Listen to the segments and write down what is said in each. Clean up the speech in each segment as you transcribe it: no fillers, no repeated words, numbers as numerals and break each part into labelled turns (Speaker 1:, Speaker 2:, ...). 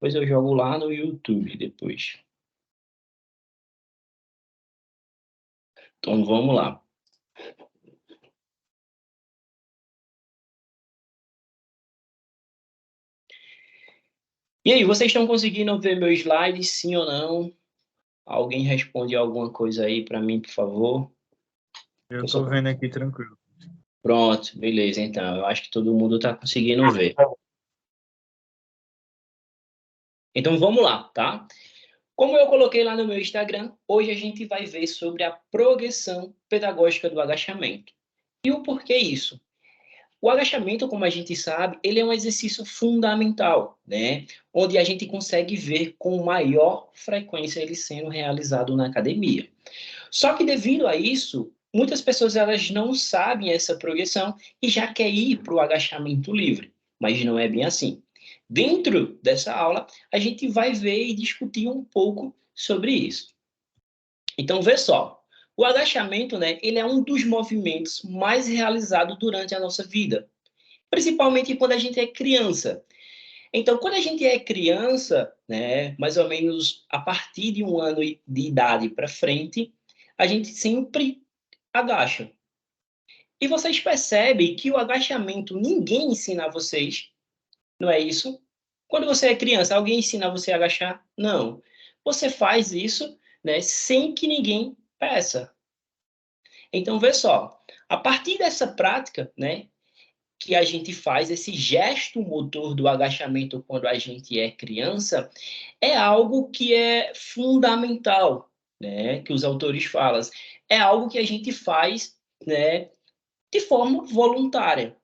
Speaker 1: Depois eu jogo lá no YouTube depois. Então vamos lá. E aí, vocês estão conseguindo ver meu slide, sim ou não? Alguém responde alguma coisa aí para mim, por favor?
Speaker 2: Eu estou vendo aqui tranquilo.
Speaker 1: Pronto, beleza, então. Eu acho que todo mundo está conseguindo ver. Então vamos lá, tá? Como eu coloquei lá no meu Instagram, hoje a gente vai ver sobre a progressão pedagógica do agachamento. E o porquê isso? O agachamento, como a gente sabe, ele é um exercício fundamental, né? Onde a gente consegue ver com maior frequência ele sendo realizado na academia. Só que devido a isso, muitas pessoas elas não sabem essa progressão e já quer ir para o agachamento livre, mas não é bem assim. Dentro dessa aula, a gente vai ver e discutir um pouco sobre isso. Então, vê só, o agachamento, né, ele é um dos movimentos mais realizados durante a nossa vida, principalmente quando a gente é criança. Então, quando a gente é criança, né, mais ou menos a partir de 1 ano de idade para frente, a gente sempre agacha. E vocês percebem que o agachamento ninguém ensina a vocês, não é isso? Quando você é criança, alguém ensina você a agachar? Não. Você faz isso, né, sem que ninguém peça. Então, vê só, a partir dessa prática, né, que a gente faz, esse gesto motor do agachamento quando a gente é criança, é algo que é fundamental, né? Que os autores falam. É algo que a gente faz, né, de forma voluntária,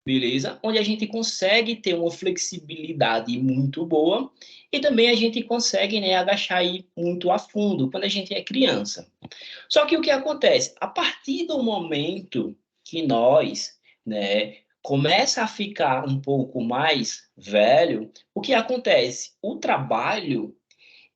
Speaker 1: beleza? Onde a gente consegue ter uma flexibilidade muito boa e também a gente consegue, né, agachar aí muito a fundo quando a gente é criança. Só que o que acontece? A partir do momento que nós, né, começa a ficar um pouco mais velho, o que acontece? O trabalho,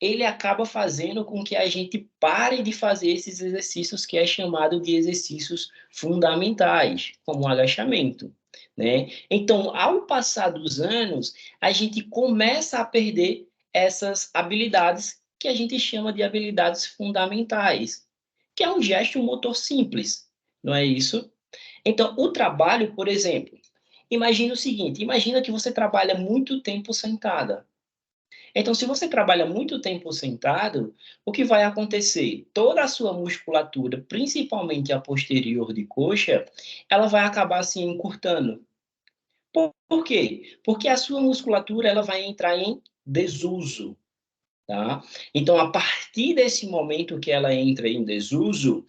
Speaker 1: ele acaba fazendo com que a gente pare de fazer esses exercícios que é chamado de exercícios fundamentais, como o agachamento, né? Então, ao passar dos anos, a gente começa a perder essas habilidades que a gente chama de habilidades fundamentais, que é um gesto motor simples, não é isso? Então, o trabalho, por exemplo, imagina o seguinte, imagina que você trabalha muito tempo sentada. Então, se você trabalha muito tempo sentado, o que vai acontecer? Toda a sua musculatura, principalmente a posterior de coxa, ela vai acabar se encurtando. Por quê? Porque a sua musculatura ela vai entrar em desuso, tá? Então, a partir desse momento que ela entra em desuso,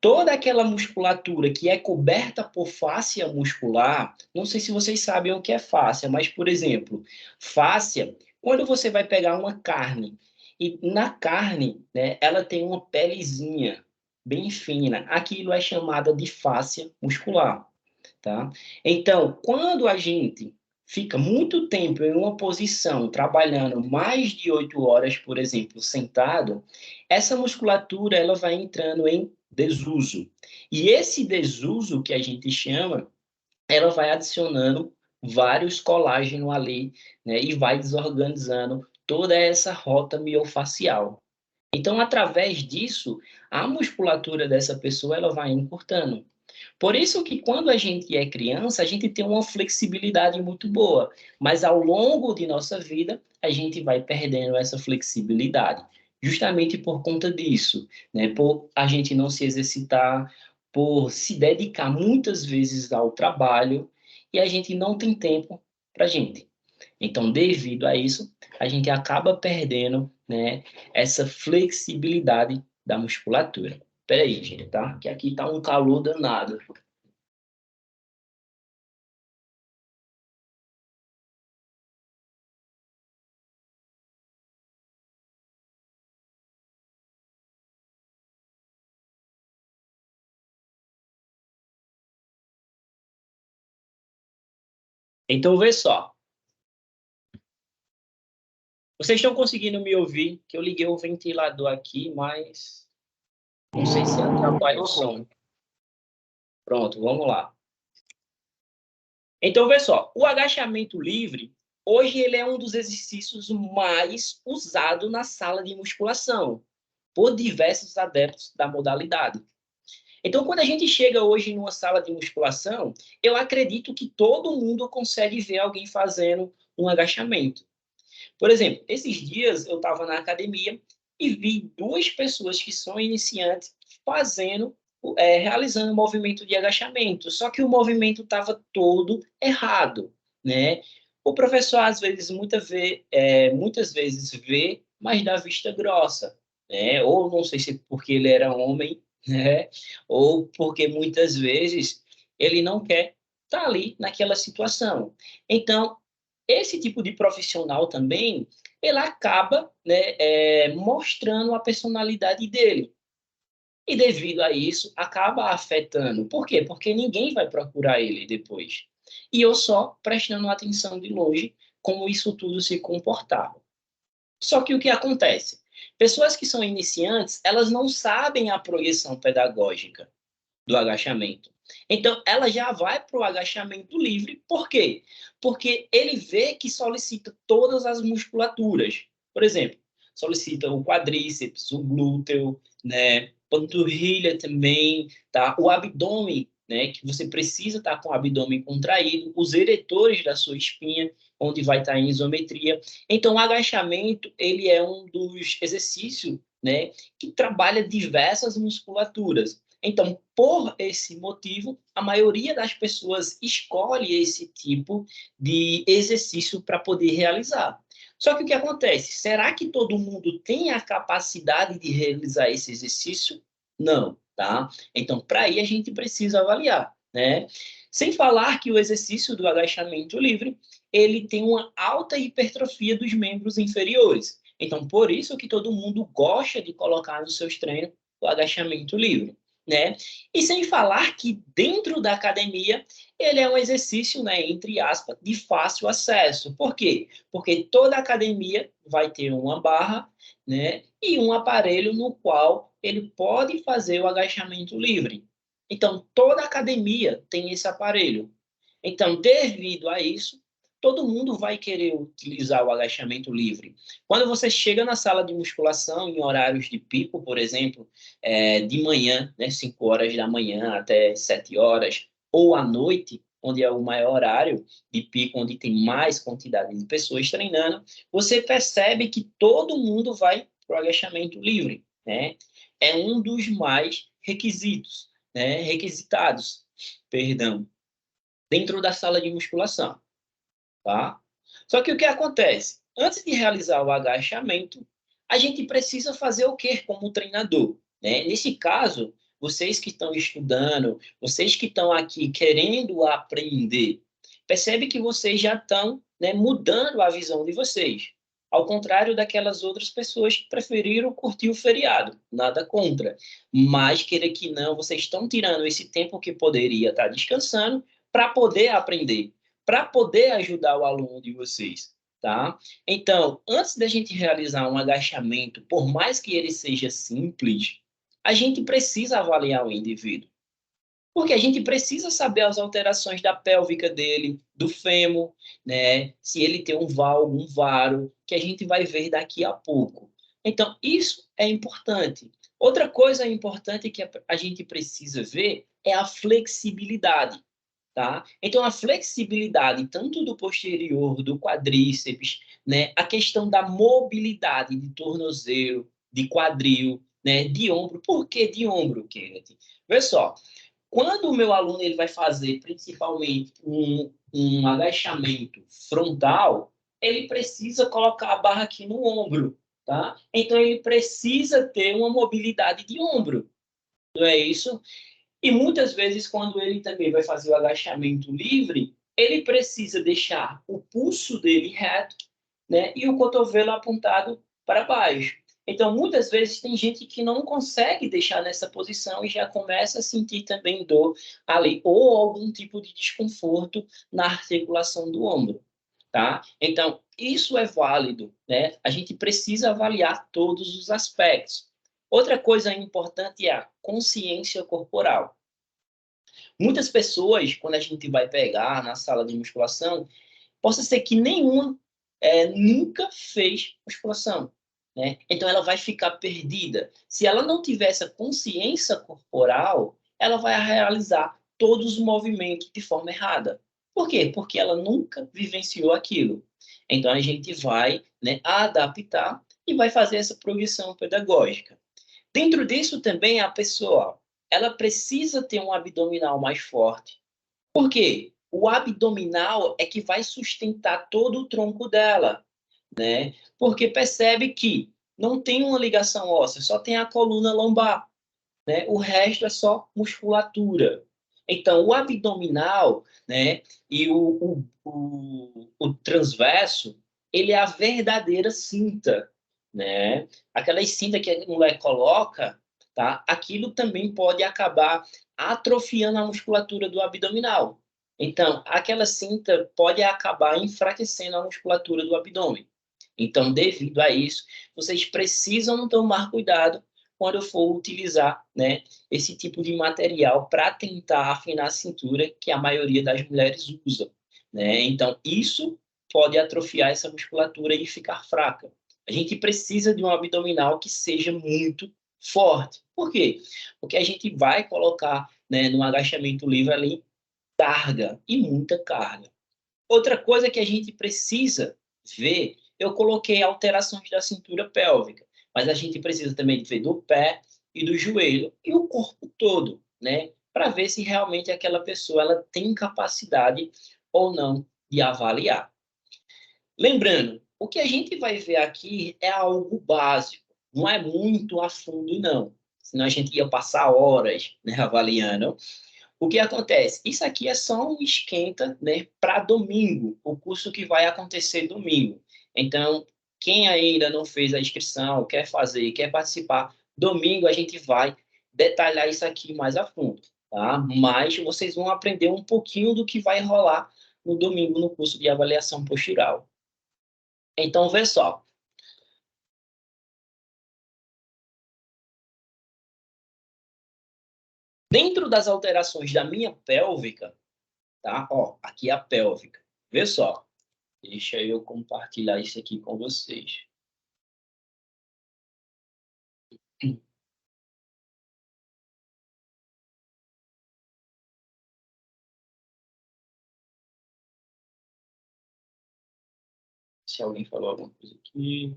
Speaker 1: toda aquela musculatura que é coberta por fáscia muscular, não sei se vocês sabem o que é fáscia, mas, por exemplo, fáscia, quando você vai pegar uma carne, e na carne, né, ela tem uma pelezinha bem fina, aquilo é chamada de fáscia muscular, tá? Então, quando a gente fica muito tempo em uma posição, trabalhando mais de 8 horas, por exemplo, sentado, essa musculatura ela vai entrando em desuso. E esse desuso que a gente chama, ela vai adicionando vários colágenos ali, né, e vai desorganizando toda essa rota miofacial. Então, através disso, a musculatura dessa pessoa ela vai encurtando. Por isso que quando a gente é criança, a gente tem uma flexibilidade muito boa, mas ao longo de nossa vida, a gente vai perdendo essa flexibilidade, justamente por conta disso, né? Por a gente não se exercitar, por se dedicar muitas vezes ao trabalho e a gente não tem tempo para a gente. Então, devido a isso, a gente acaba perdendo, né, essa flexibilidade da musculatura. Peraí, gente, tá? Que aqui tá um calor danado. Então, vê só. Vocês estão conseguindo me ouvir? Que eu liguei o ventilador aqui, mas não sei se atrapalha o som. Pronto, vamos lá. Então, vê só. O agachamento livre, hoje ele é um dos exercícios mais usados na sala de musculação, por diversos adeptos da modalidade. Então, quando a gente chega hoje numa sala de musculação, eu acredito que todo mundo consegue ver alguém fazendo um agachamento. Por exemplo, esses dias eu estava na academia e vi duas pessoas que são iniciantes realizando um movimento de agachamento, só que o movimento estava todo errado, né? O professor, às vezes, muitas vezes vê, mas dá vista grossa, né? Ou não sei se porque ele era homem, né? Ou porque muitas vezes ele não quer estar ali naquela situação. Então, esse tipo de profissional também, ele acaba, né, mostrando a personalidade dele. E devido a isso, acaba afetando. Por quê? Porque ninguém vai procurar ele depois. E eu só prestando atenção de longe como isso tudo se comportava. Só que o que acontece? Pessoas que são iniciantes, elas não sabem a progressão pedagógica do agachamento. Então, ela já vai para o agachamento livre. Por quê? Porque ele vê que solicita todas as musculaturas. Por exemplo, solicita o quadríceps, o glúteo, né? Panturrilha também, tá? O abdômen, né? Que você precisa estar com o abdômen contraído, os eretores da sua espinha, onde vai estar em isometria. Então, o agachamento, ele é um dos exercícios, né? Que trabalha diversas musculaturas. Então, por esse motivo, a maioria das pessoas escolhe esse tipo de exercício para poder realizar. Só que o que acontece? Será que todo mundo tem a capacidade de realizar esse exercício? Não, tá? Então, para aí a gente precisa avaliar, né? Sem falar que o exercício do agachamento livre, ele tem uma alta hipertrofia dos membros inferiores. Então, por isso que todo mundo gosta de colocar nos seus treinos o agachamento livre, né? E sem falar que dentro da academia ele é um exercício, né, entre aspas, de fácil acesso. Por quê? Porque toda academia vai ter uma barra, né, e um aparelho no qual ele pode fazer o agachamento livre. Então, toda academia tem esse aparelho. Então, devido a isso, todo mundo vai querer utilizar o agachamento livre. Quando você chega na sala de musculação, em horários de pico, por exemplo, de manhã, né, 5 horas da manhã até 7 horas, ou à noite, onde é o maior horário de pico, onde tem mais quantidade de pessoas treinando, você percebe que todo mundo vai para o agachamento livre, né? É um dos mais requisitos, né? Requisitados, perdão, dentro da sala de musculação, tá? Só que o que acontece? Antes de realizar o agachamento, a gente precisa fazer o quê como treinador, né? Nesse caso, vocês que estão estudando, vocês que estão aqui querendo aprender, percebe que vocês já estão, né, mudando a visão de vocês. Ao contrário daquelas outras pessoas que preferiram curtir o feriado, nada contra. Mas, querer que não, vocês estão tirando esse tempo que poderia estar descansando para poder aprender, para poder ajudar o aluno de vocês, tá? Então, antes da gente realizar um agachamento, por mais que ele seja simples, a gente precisa avaliar o indivíduo. Porque a gente precisa saber as alterações da pélvica dele, do fêmur, né? Se ele tem um valgo, um varo, que a gente vai ver daqui a pouco. Então, isso é importante. Outra coisa importante que a gente precisa ver é a flexibilidade. Tá? Então, a flexibilidade, tanto do posterior, do quadríceps, né? A questão da mobilidade de tornozelo, de quadril, né? De ombro. Por que de ombro, Kenneth? Vê só, quando o meu aluno ele vai fazer, principalmente, um agachamento frontal, ele precisa colocar a barra aqui no ombro, tá? Então, ele precisa ter uma mobilidade de ombro, não é isso? E muitas vezes, quando ele também vai fazer o agachamento livre, ele precisa deixar o pulso dele reto, né, e o cotovelo apontado para baixo. Então, muitas vezes, tem gente que não consegue deixar nessa posição e já começa a sentir também dor ali, ou algum tipo de desconforto na articulação do ombro, tá? Então, isso é válido, né? A gente precisa avaliar todos os aspectos. Outra coisa importante é a consciência corporal. Muitas pessoas, quando a gente vai pegar na sala de musculação, possa ser que nenhuma nunca fez musculação, né? Então ela vai ficar perdida. Se ela não tiver essa consciência corporal, ela vai realizar todos os movimentos de forma errada. Por quê? Porque ela nunca vivenciou aquilo. Então a gente vai, né, adaptar e vai fazer essa progressão pedagógica. Dentro disso também a pessoa, ela precisa ter um abdominal mais forte. Por quê? O abdominal é que vai sustentar todo o tronco dela, né? Porque percebe que não tem uma ligação óssea, só tem a coluna lombar, né? O resto é só musculatura. Então, o abdominal, né, e o transverso, ele é a verdadeira cinta, né? Aquelas cintas que a mulher coloca, tá? Aquilo também pode acabar atrofiando a musculatura do abdominal. Então, aquela cinta pode acabar enfraquecendo a musculatura do abdômen. Então, devido a isso, vocês precisam tomar cuidado quando eu for utilizar, né, esse tipo de material para tentar afinar a cintura, que a maioria das mulheres usa, né? Então, isso pode atrofiar essa musculatura e ficar fraca. A gente precisa de um abdominal que seja muito forte. Por quê? Porque a gente vai colocar, né, no agachamento livre ali carga e muita carga. Outra coisa que a gente precisa ver, eu coloquei alterações da cintura pélvica, mas a gente precisa também ver do pé e do joelho e o corpo todo, né? Para ver se realmente aquela pessoa ela tem capacidade ou não de avaliar. Lembrando, o que a gente vai ver aqui é algo básico, não é muito a fundo, não. Senão a gente ia passar horas, né, avaliando. O que acontece? Isso aqui é só um esquenta, né, para domingo, o curso que vai acontecer domingo. Então, quem ainda não fez a inscrição, quer fazer, quer participar, domingo a gente vai detalhar isso aqui mais a fundo, tá? Mas vocês vão aprender um pouquinho do que vai rolar no domingo no curso de avaliação postural. Então, vê só. Dentro das alterações da minha pélvica, tá? Ó, aqui é a pélvica. Vê só. Deixa eu compartilhar isso aqui com vocês. Se alguém falou alguma coisa aqui.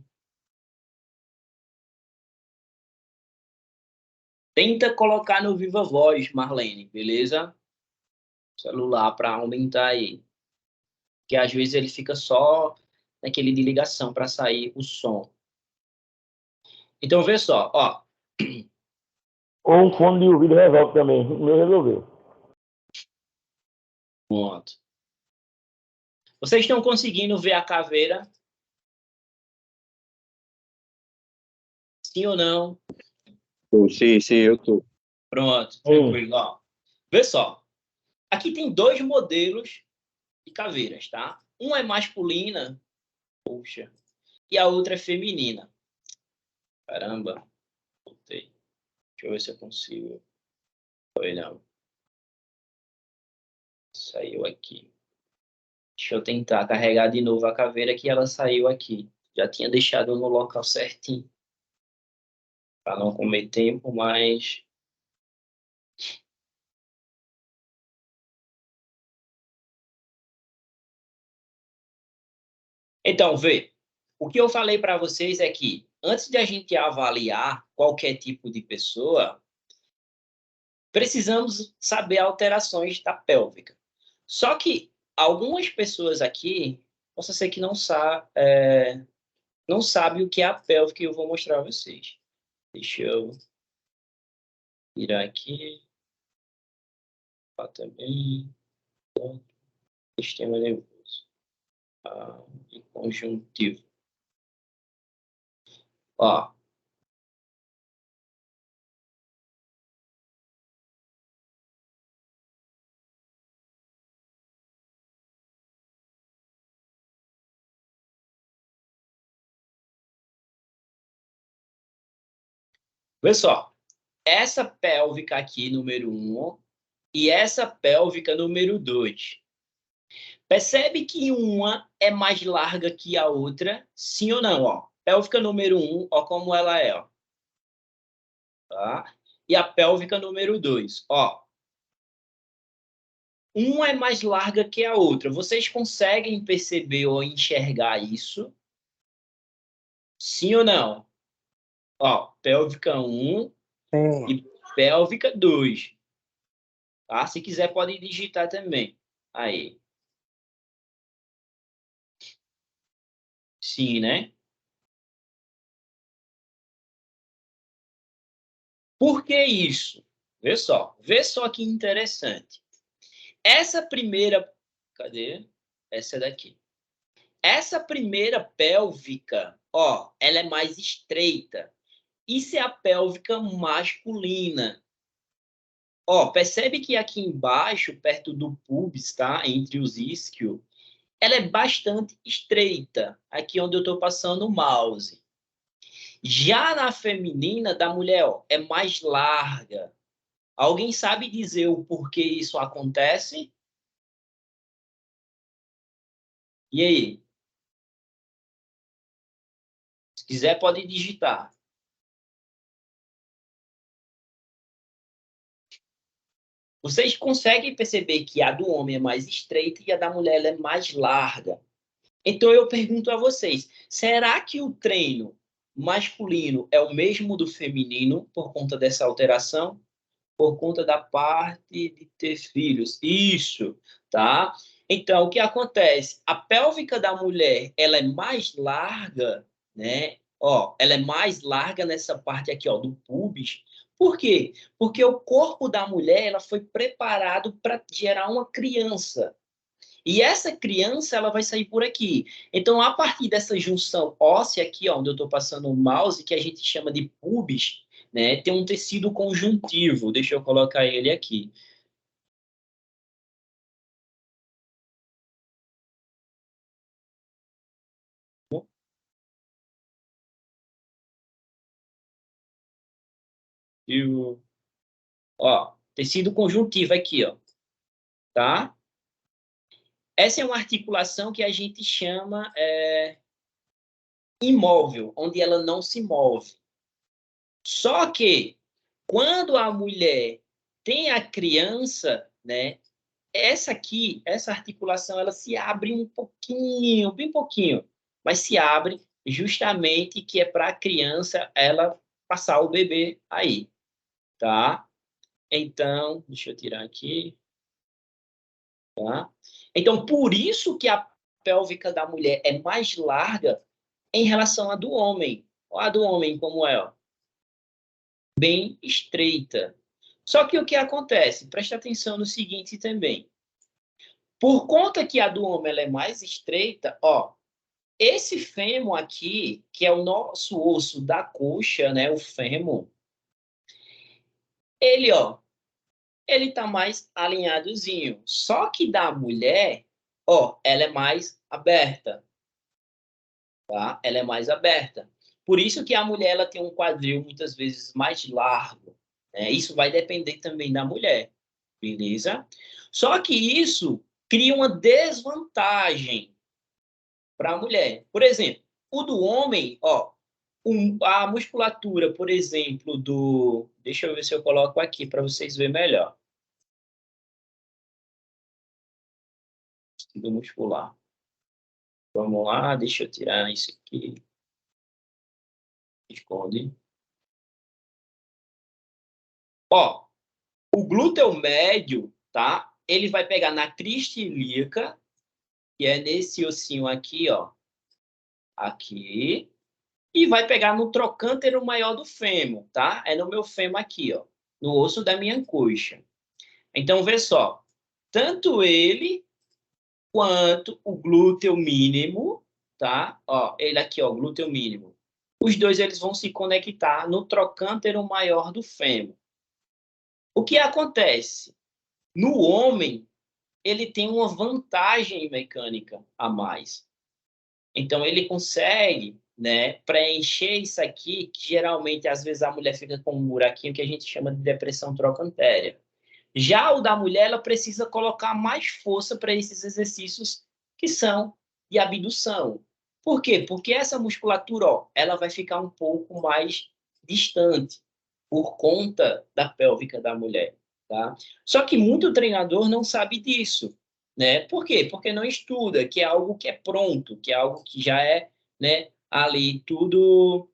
Speaker 1: Tenta colocar no Viva Voz, Marlene, beleza? Celular para aumentar aí. Que às vezes ele fica só naquele de ligação para sair o som. Então, vê só, ó.
Speaker 3: Ou um fone de ouvido resolve também. O meu resolveu.
Speaker 1: Pronto. Vocês estão conseguindo ver a caveira? Sim ou não?
Speaker 4: Sim, eu tô.
Speaker 1: Pronto, tranquilo. Ó. Vê só. Aqui tem dois modelos de caveiras, tá? Uma é masculina, puxa, e a outra é feminina. Caramba, voltei. Deixa eu ver se eu consigo. Foi não. Saiu aqui. Deixa eu tentar carregar de novo a caveira que ela saiu aqui. Já tinha deixado no local certinho. Para não comer tempo, mas... Então, vê. O que eu falei para vocês é que, antes de a gente avaliar qualquer tipo de pessoa, precisamos saber alterações da pélvica. Só que algumas pessoas aqui, possa ser que não sabe o que é a pélvica que eu vou mostrar a vocês. Deixa eu virar aqui. Também. Sistema nervoso. E conjuntivo. Ó. Vê só. Essa pélvica aqui, número 1, e essa pélvica número 2. Percebe que uma é mais larga que a outra? Sim ou não? Ó, pélvica número 1, ó como ela é. Ó. Tá? E a pélvica número 2. Ó, uma é mais larga que a outra. Vocês conseguem perceber ou enxergar isso? Sim ou não? Ó, pélvica 1 e pélvica 2. Tá? Se quiser, pode digitar também. Aí. Sim, né? Por que isso? Vê só que interessante. Essa primeira, cadê? Essa daqui. Essa primeira pélvica, ó, ela é mais estreita. Isso é a pélvica masculina. Ó, percebe que aqui embaixo, perto do pubis, tá? Entre os isquios, ela é bastante estreita. Aqui onde eu estou passando o mouse. Já na feminina da mulher, ó, é mais larga. Alguém sabe dizer o porquê isso acontece? E aí? Se quiser, pode digitar. Vocês conseguem perceber que a do homem é mais estreita e a da mulher é mais larga. Então eu pergunto a vocês, será que o treino masculino é o mesmo do feminino por conta dessa alteração? Por conta da parte de ter filhos. Isso, tá? Então, o que acontece? A pélvica da mulher, ela é mais larga, né? Ó, ela é mais larga nessa parte aqui, ó, do pubis. Por quê? Porque o corpo da mulher, ela foi preparado para gerar uma criança. E essa criança, ela vai sair por aqui. Então, a partir dessa junção óssea aqui, ó, onde eu estou passando o mouse, que a gente chama de pubis, né, tem um tecido conjuntivo. Deixa eu colocar ele aqui. Ó, tecido conjuntivo aqui, ó, tá? Essa é uma articulação que a gente chama imóvel, onde ela não se move. Só que quando a mulher tem a criança, né, essa aqui, essa articulação, ela se abre um pouquinho, bem pouquinho, mas se abre justamente que é para a criança ela passar o bebê aí, tá? Então, deixa eu tirar aqui, tá? Então, por isso que a pélvica da mulher é mais larga em relação à do homem. A do homem como é, ó, bem estreita. Só que o que acontece? Preste atenção no seguinte também. Por conta que a do homem ela é mais estreita, ó, esse fêmur aqui, que é o nosso osso da coxa, né, o fêmur, ele, ó, ele tá mais alinhadozinho. Só que da mulher, ó, ela é mais aberta, tá? Ela é mais aberta. Por isso que a mulher ela tem um quadril muitas vezes mais largo, né? Isso vai depender também da mulher, beleza? Só que isso cria uma desvantagem para a mulher. Por exemplo, o do homem, ó, a musculatura, por exemplo, do. Deixa eu ver se eu coloco aqui para vocês verem melhor. Do muscular. Vamos lá, deixa eu tirar isso aqui. Esconde. Ó, o glúteo médio, tá? Ele vai pegar na crista ilíaca, que é nesse ossinho aqui, ó. Aqui. E vai pegar no trocântero maior do fêmur, tá? É no meu fêmur aqui, ó. No osso da minha coxa. Então, vê só. Tanto ele quanto o glúteo mínimo, tá? Ó, ele aqui, ó, glúteo mínimo. Os dois eles vão se conectar no trocântero maior do fêmur. O que acontece? No homem, ele tem uma vantagem mecânica a mais. Então, ele consegue, né, preencher isso aqui, que geralmente, às vezes, a mulher fica com um buraquinho que a gente chama de depressão trochantéria. Já o da mulher, ela precisa colocar mais força para esses exercícios que são de abdução. Por quê? Porque essa musculatura, ó, ela vai ficar um pouco mais distante por conta da pélvica da mulher, tá? Só que muito treinador não sabe disso, né? Por quê? Porque não estuda, que é algo que é pronto, que é algo que já é, né, ali tudo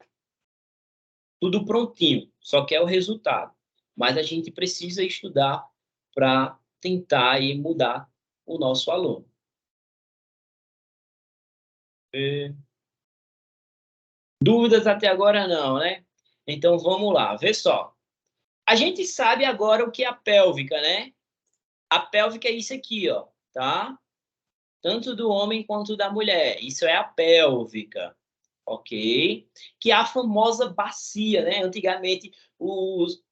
Speaker 1: prontinho, só que é o resultado. Mas a gente precisa estudar para tentar aí mudar o nosso aluno. Dúvidas até agora não, né? Então vamos lá, vê só. A gente sabe agora o que é a pélvica, né? A pélvica é isso aqui, ó, tá? Tanto do homem quanto da mulher. Isso é a pélvica, ok? Que é a famosa bacia, né? Antigamente,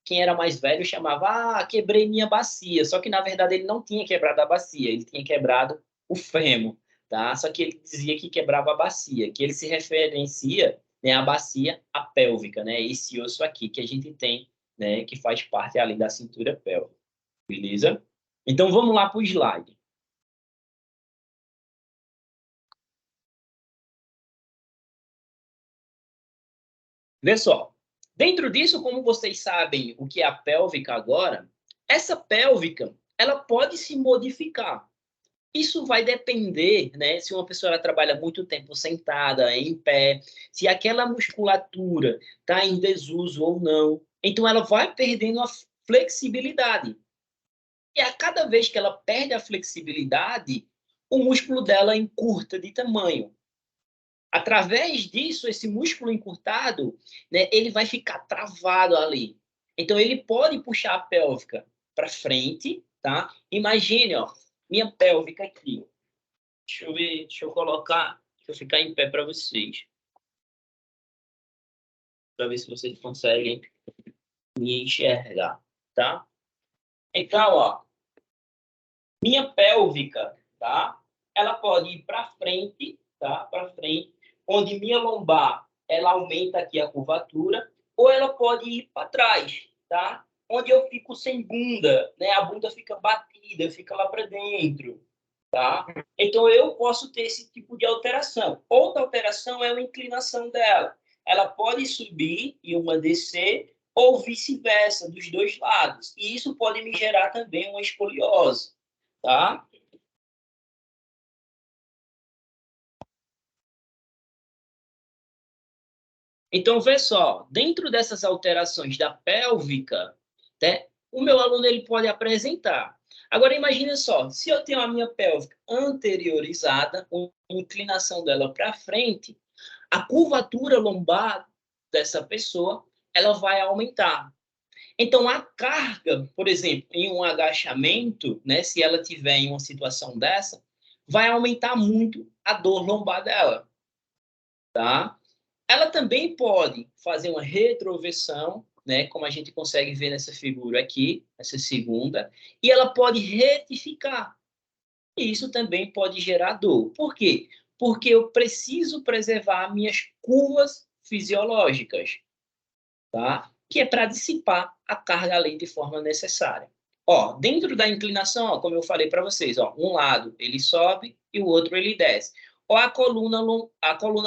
Speaker 1: quem era mais velho chamava, quebrei minha bacia. Só que, na verdade, ele não tinha quebrado a bacia, ele tinha quebrado o fêmur, tá? Só que ele dizia que quebrava a bacia, que ele se referencia, né, à bacia, a pélvica, né? Esse osso aqui que a gente tem, né? Que faz parte ali da cintura pélvica, beleza? Então, vamos lá para o slide. Vê só, dentro disso, como vocês sabem o que é a pélvica agora, essa pélvica, ela pode se modificar. Isso vai depender, né, se uma pessoa ela trabalha muito tempo sentada, em pé, se aquela musculatura está em desuso ou não. Então, ela vai perdendo a flexibilidade. E a cada vez que ela perde a flexibilidade, o músculo dela encurta de tamanho. Através disso, esse músculo encurtado, né, ele vai ficar travado ali. Então, ele pode puxar a pélvica para frente, tá? Imagine, ó, minha pélvica aqui. Deixa eu ver, deixa eu ficar em pé para vocês. Para ver se vocês conseguem me enxergar, tá? Então, ó, minha pélvica, tá? Ela pode ir para frente, tá? Para frente, onde minha lombar, ela aumenta aqui a curvatura, ou ela pode ir para trás, tá? Onde eu fico sem bunda, né? A bunda fica batida, fica lá para dentro, tá? Então eu posso ter esse tipo de alteração. Outra alteração é a inclinação dela. Ela pode subir e uma descer, ou vice-versa, dos dois lados. E isso pode me gerar também uma escoliose. Tá? Então, vê só, dentro dessas alterações da pélvica, né, o meu aluno ele pode apresentar. Agora, imagine só, se eu tenho a minha pélvica anteriorizada, com inclinação dela para frente, a curvatura lombar dessa pessoa, ela vai aumentar. Então, a carga, por exemplo, em um agachamento, né, se ela tiver em uma situação dessa, vai aumentar muito a dor lombar dela, tá? Ela também pode fazer uma retroversão, né, como a gente consegue ver nessa figura aqui, essa segunda, e ela pode retificar. E isso também pode gerar dor. Por quê? Porque eu preciso preservar minhas curvas fisiológicas, tá? Que é para dissipar a carga ali de forma necessária. Ó, dentro da inclinação, ó, como eu falei para vocês, ó, um lado ele sobe e o outro ele desce. Ó, a coluna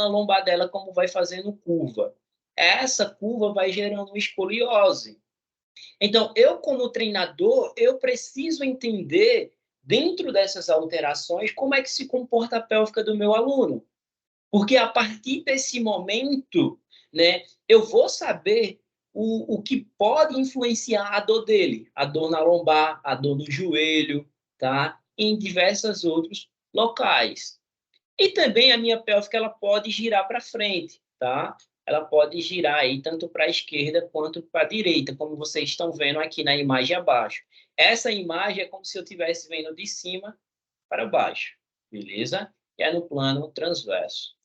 Speaker 1: lombar dela como vai fazendo curva. Essa curva vai gerando uma escoliose. Então, eu como treinador, eu preciso entender dentro dessas alterações como é que se comporta a pélvica do meu aluno. Porque a partir desse momento, né, eu vou saber o que pode influenciar a dor dele, a dor na lombar, a dor no joelho, tá? Em diversos outros locais. E também a minha pélvica ela pode girar para frente, tá? Ela pode girar aí tanto para a esquerda quanto para a direita, como vocês estão vendo aqui na imagem abaixo. Essa imagem é como se eu estivesse vendo de cima para baixo, beleza? E é no plano transverso.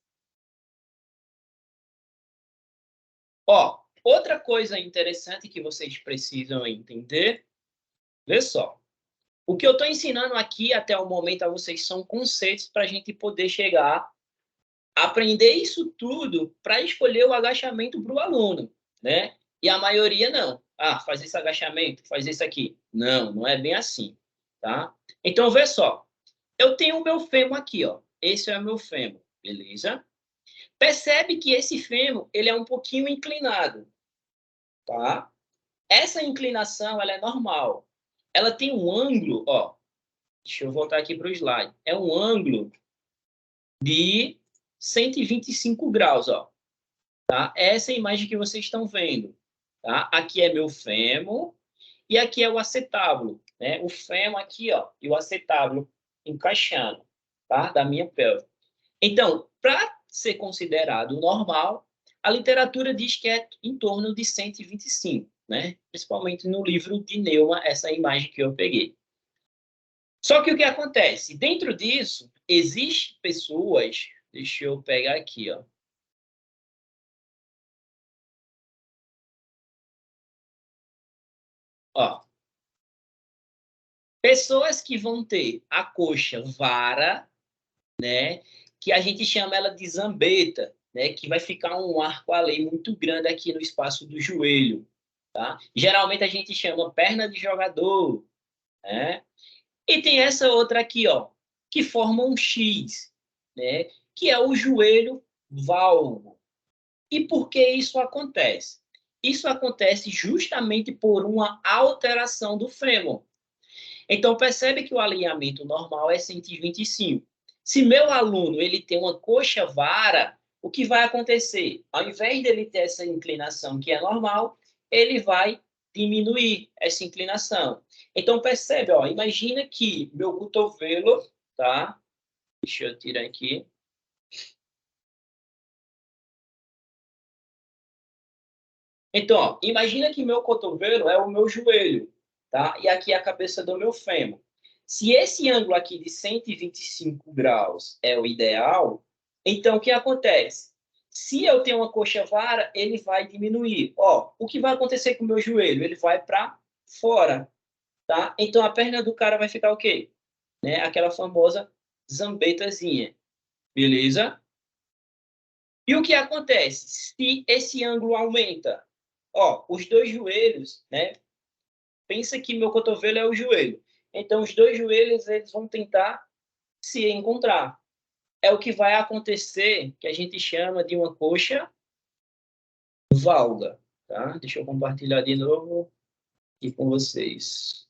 Speaker 1: Ó, outra coisa interessante que vocês precisam entender, vê só. O que eu estou ensinando aqui até o momento a vocês são conceitos para a gente poder chegar a aprender isso tudo para escolher o agachamento para o aluno, né? E a maioria não. Faz esse agachamento, faz isso aqui. Não, não é bem assim, tá? Então, vê só. Eu tenho o meu fêmur aqui, ó. esse é o meu fêmur, beleza? Percebe que esse fêmur, ele é um pouquinho inclinado, tá? Essa inclinação, ela é normal. Ela tem um ângulo, ó, deixa eu voltar aqui para o slide. É um ângulo de 125 graus, ó. Tá? Essa é a imagem que vocês estão vendo. Tá? Aqui é meu fêmur e aqui é o acetábulo. Né? O fêmur aqui, ó, e o acetábulo encaixando, tá? Da minha pelve. Então, para ser considerado normal, a literatura diz que é em torno de 125, né? Principalmente no livro de Neumann, essa imagem que eu peguei. Só que o que acontece? Dentro disso, existem pessoas... Deixa eu pegar aqui, ó. Ó, pessoas que vão ter a coxa vara, né, que a gente chama ela de zambeta, né, que vai ficar um arco ali muito grande aqui no espaço do joelho, tá? Geralmente a gente chama perna de jogador, né? E tem essa outra aqui, ó, que forma um X, né, que é o joelho valgo. E por que isso acontece? Isso acontece justamente por uma alteração do fêmur. Então, percebe que o alinhamento normal é 125. Se meu aluno ele tem uma coxa vara, o que vai acontecer? Ao invés dele ter essa inclinação que é normal, ele vai diminuir essa inclinação. Então, percebe, ó, imagina que meu cotovelo, tá? Deixa eu tirar aqui. Então, ó, imagina que meu cotovelo é o meu joelho, tá? E aqui é a cabeça do meu fêmur. Se esse ângulo aqui de 125 graus é o ideal, então o que acontece? Se eu tenho uma coxa vara, ele vai diminuir. Ó, o que vai acontecer com o meu joelho? Ele vai para fora, tá? Então a perna do cara vai ficar o quê? Né? Aquela famosa zambetazinha, beleza? E o que acontece? Se esse ângulo aumenta, ó, os dois joelhos, né? Pensa que meu cotovelo é o joelho. Então, os dois joelhos eles vão tentar se encontrar. É o que vai acontecer, que a gente chama de uma coxa valga. Tá? Deixa eu compartilhar de novo aqui com vocês.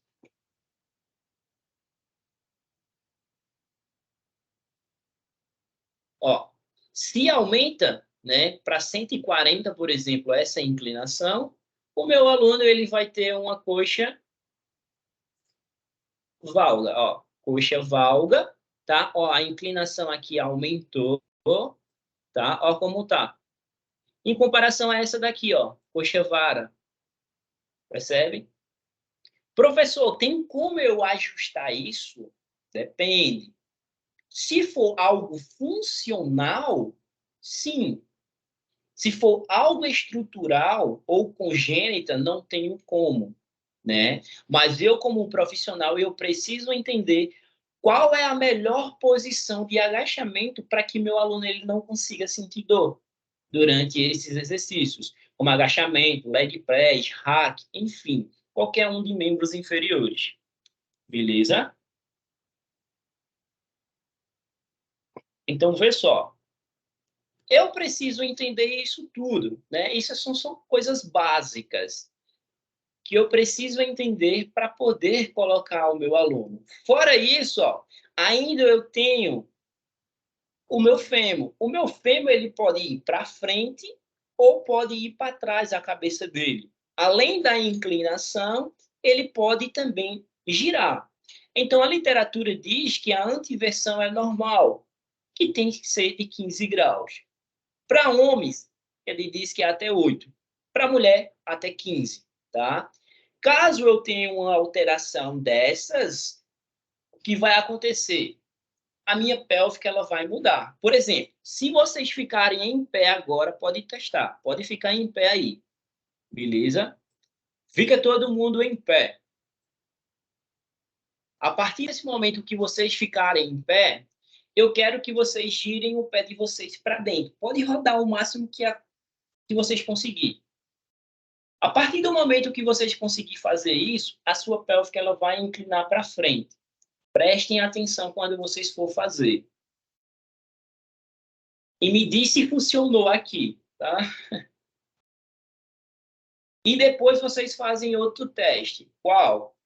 Speaker 1: Ó, se aumenta, né, para 140, por exemplo, essa inclinação, o meu aluno ele vai ter uma coxa valga, ó, coxa valga, tá? Ó, a inclinação aqui aumentou, tá? Ó como tá. Em comparação a essa daqui, ó, coxa vara, percebe? Professor, tem como eu ajustar isso? Depende. Se for algo funcional, sim. Se for algo estrutural ou congênita, não tenho como, né? Mas eu, como profissional, eu preciso entender qual é a melhor posição de agachamento para que meu aluno ele não consiga sentir dor durante esses exercícios, como agachamento, leg press, hack, enfim, qualquer um de membros inferiores. Beleza? Então, vê só. Eu preciso entender isso tudo, né? Isso são coisas básicas que eu preciso entender para poder colocar o meu aluno. Fora isso, ó, ainda eu tenho o meu fêmur. O meu fêmur ele pode ir para frente ou pode ir para trás a cabeça dele. Além da inclinação, ele pode também girar. Então, a literatura diz que a antiversão é normal, que tem que ser de 15 graus. Para homens, ele diz que é até 8. Para mulher, até 15. Tá? Caso eu tenha uma alteração dessas, o que vai acontecer? A minha pélvica ela vai mudar. Por exemplo, se vocês ficarem em pé agora, pode testar. Pode ficar em pé aí. Beleza? Fica todo mundo em pé. A partir desse momento que vocês ficarem em pé, eu quero que vocês girem o pé de vocês para dentro. Pode rodar o máximo que vocês conseguirem. A partir do momento que vocês conseguirem fazer isso, a sua pélvica ela vai inclinar para frente. Prestem atenção quando vocês for fazer. e me diz se funcionou aqui, tá? E depois vocês fazem outro teste. Qual?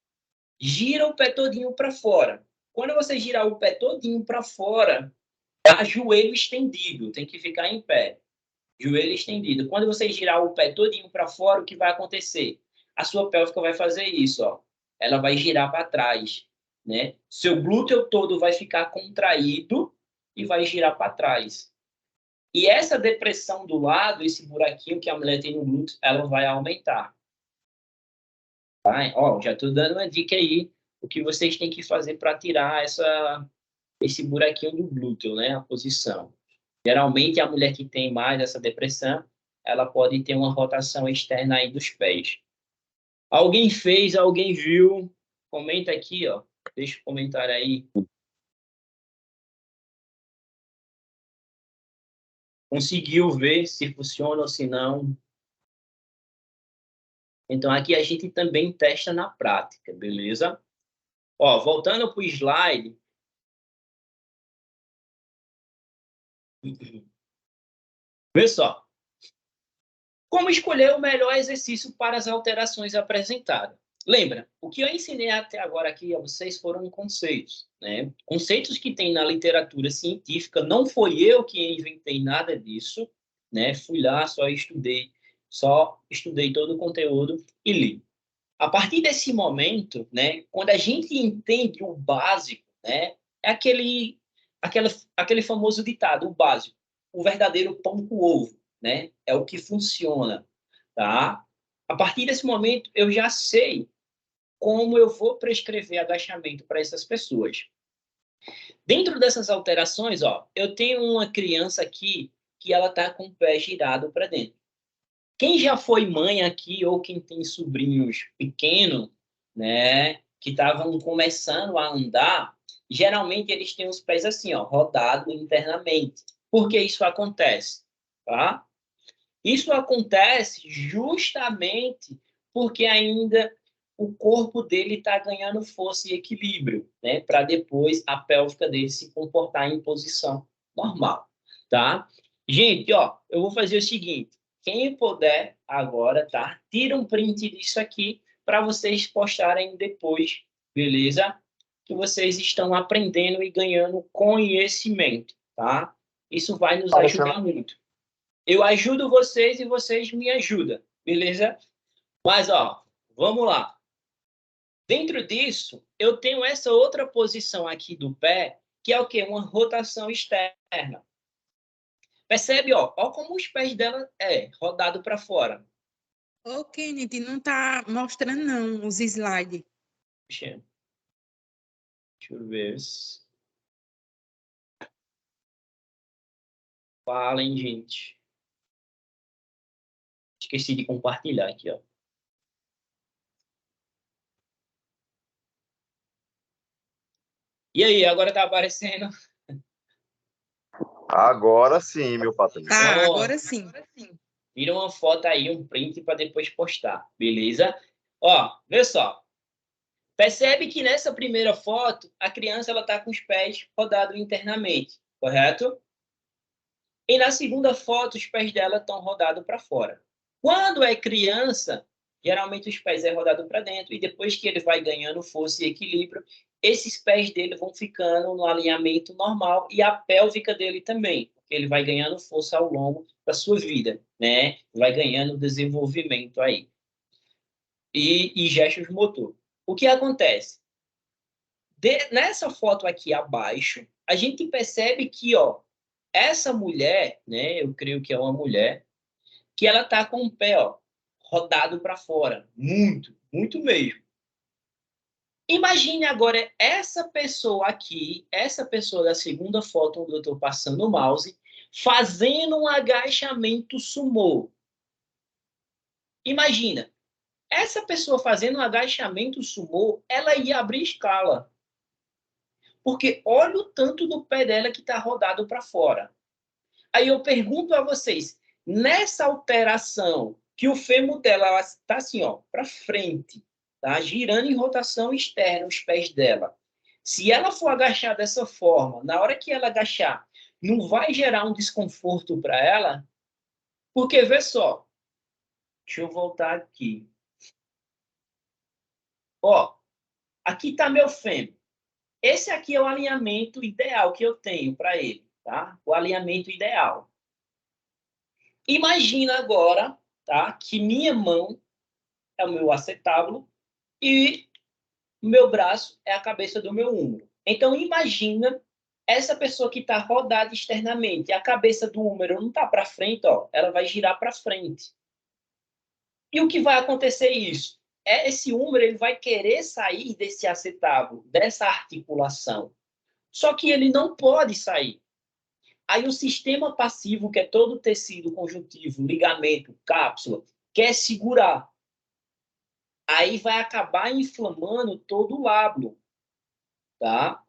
Speaker 1: Gira o pé todinho para fora. Quando você girar o pé todinho para fora, tá joelho estendido, tem que ficar em pé. Joelho estendido. Quando você girar o pé todinho para fora, o que vai acontecer? A sua pélvica vai fazer isso, ó. Ela vai girar para trás, né? Seu glúteo todo vai ficar contraído e vai girar para trás. E essa depressão do lado, esse buraquinho que a mulher tem no glúteo, ela vai aumentar. Tá? Ó, já estou dando uma dica aí, o que vocês têm que fazer para tirar esse buraquinho do glúteo, né? A posição. Geralmente, a mulher que tem mais essa depressão, ela pode ter uma rotação externa aí dos pés. Alguém fez, alguém viu? Comenta aqui, ó. Deixa o comentário aí. Conseguiu ver se funciona ou se não? Então, aqui a gente também testa na prática, beleza? Ó, voltando para o slide. Vê só. Como escolher o melhor exercício para as alterações apresentadas? Lembra, o que eu ensinei até agora aqui a vocês foram conceitos, né? Conceitos que tem na literatura científica, não foi eu que inventei nada disso, né? Fui lá, só estudei todo o conteúdo e li. A partir desse momento, né, quando a gente entende o básico, né, é aquele famoso ditado, o básico, o verdadeiro pão com ovo, né, é o que funciona, tá? A partir desse momento, eu já sei como eu vou prescrever agachamento para essas pessoas. Dentro dessas alterações, ó, eu tenho uma criança aqui que ela está com o pé girado para dentro. Quem já foi mãe aqui ou quem tem sobrinhos pequenos, né, que estavam começando a andar, geralmente eles têm os pés assim, ó, rodados internamente. Por que isso acontece? Tá? Isso acontece justamente porque ainda o corpo dele está ganhando força e equilíbrio, né, para depois a pélvica dele se comportar em posição normal, tá? Gente, ó, eu vou fazer o seguinte. Quem puder agora, tá? Tira um print disso aqui para vocês postarem depois, beleza? Que vocês estão aprendendo e ganhando conhecimento, tá? Isso vai nos ajudar muito. Eu ajudo vocês e vocês me ajudam, beleza? Mas, ó, vamos lá. Dentro disso, eu tenho essa outra posição aqui do pé, que é o quê? Uma rotação externa. Percebe, ó como os pés dela rodado para fora.
Speaker 5: Ô, Kennedy, não tá mostrando não os slides.
Speaker 1: Deixa eu ver. Falem, gente. Esqueci de compartilhar aqui, ó. E aí, agora tá aparecendo?
Speaker 6: Agora sim, meu patrão.
Speaker 5: Tá, agora sim.
Speaker 1: Tira uma foto aí, um print para depois postar, beleza? Ó, vê só. Percebe que nessa primeira foto, a criança ela tá com os pés rodados internamente, correto? E na segunda foto, os pés dela estão rodados para fora. Quando é criança, geralmente os pés é rodado para dentro e depois que ele vai ganhando força e equilíbrio, esses pés dele vão ficando no alinhamento normal e a pélvica dele também, porque ele vai ganhando força ao longo da sua vida, né? Vai ganhando desenvolvimento aí. E gestos motor. O que acontece? Nessa foto aqui abaixo, a gente percebe que, ó, essa mulher, né? Eu creio que é uma mulher, que ela tá com o pé, ó, rodado para fora, muito mesmo. Imagine agora essa pessoa aqui, essa pessoa da segunda foto onde eu estou passando o mouse, fazendo um agachamento sumô. Imagina, essa pessoa fazendo um agachamento sumô, ela ia abrir escala. Porque olha o tanto do pé dela que está rodado para fora. Aí eu pergunto a vocês, nessa alteração, que o fêmur dela está assim, ó, para frente, tá? Girando em rotação externa, os pés dela. Se ela for agachar dessa forma, na hora que ela agachar, não vai gerar um desconforto para ela, porque, vê só, deixa eu voltar aqui. Ó, aqui está meu fêmur. Esse aqui é o alinhamento ideal que eu tenho para ele, tá? O alinhamento ideal. Imagina agora, tá? Que minha mão é o meu acetábulo e o meu braço é a cabeça do meu úmero. Então, imagina essa pessoa que está rodada externamente, a cabeça do úmero não está para frente, ó, ela vai girar para frente. E o que vai acontecer é isso? Esse úmero ele vai querer sair desse acetábulo, dessa articulação. Só que ele não pode sair. Aí o sistema passivo, que é todo o tecido conjuntivo, ligamento, cápsula, quer segurar. Aí vai acabar inflamando todo o lábio, tá?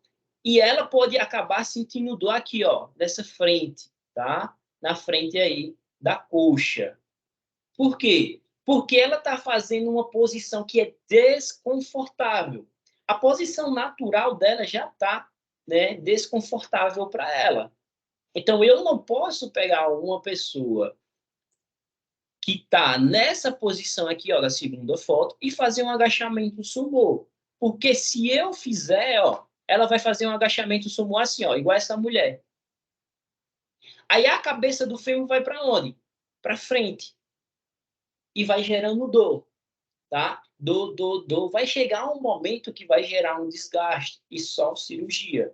Speaker 1: E ela pode acabar sentindo dor aqui, ó, nessa frente, tá? Na frente aí da coxa. Por quê? Porque ela está fazendo uma posição que é desconfortável. A posição natural dela já está, né, desconfortável para ela. Então, eu não posso pegar uma pessoa que está nessa posição aqui, ó, da segunda foto, e fazer um agachamento sumô. Porque se eu fizer, ó, ela vai fazer um agachamento sumô assim, ó, igual essa mulher. Aí a cabeça do fêmur vai para onde? Para frente. E vai gerando dor, tá? Dor. Vai chegar um momento que vai gerar um desgaste e só cirurgia.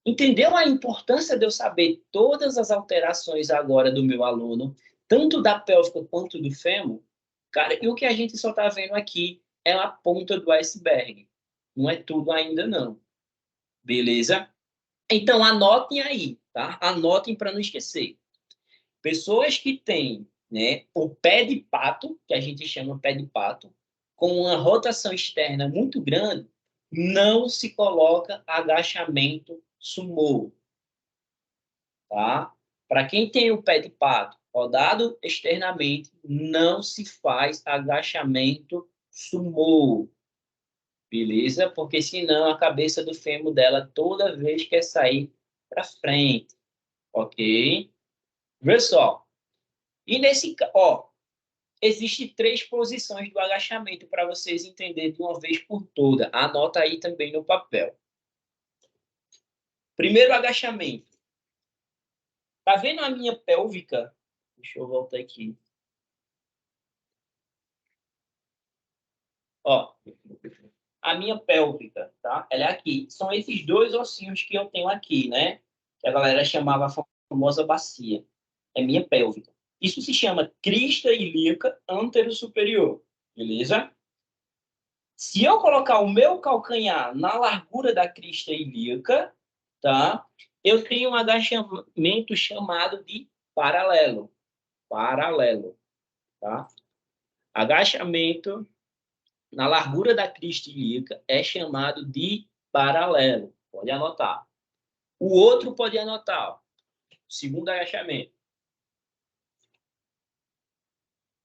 Speaker 1: Entendeu a importância de eu saber todas as alterações agora do meu aluno, tanto da pélvica quanto do fêmur? Cara, e o que a gente só está vendo aqui é a ponta do iceberg. Não é tudo ainda, não. Beleza? Então, anotem aí, tá? Anotem para não esquecer. Pessoas que têm, né, o pé de pato, que a gente chama pé de pato, com uma rotação externa muito grande, não se coloca agachamento sumô, tá? Para quem tem o pé de pato rodado externamente, não se faz agachamento sumô, beleza? Porque senão a cabeça do fêmur dela toda vez quer sair para frente, ok? Vê só. E nesse, ó, existem 3 posições do agachamento para vocês entenderem de uma vez por toda. Anota aí também no papel. Primeiro agachamento. Tá vendo a minha pélvica? Deixa eu voltar aqui. Ó, a minha pélvica, tá? Ela é aqui. São esses 2 ossinhos que eu tenho aqui, né? Que a galera chamava a famosa bacia. É minha pélvica. Isso se chama crista ilíaca antero-superior. Beleza? Se eu colocar o meu calcanhar na largura da crista ilíaca, tá? Eu tenho um agachamento chamado de paralelo. Paralelo, tá? Agachamento na largura da crista ilíaca é chamado de paralelo. Pode anotar. O outro pode anotar. Ó. O segundo agachamento.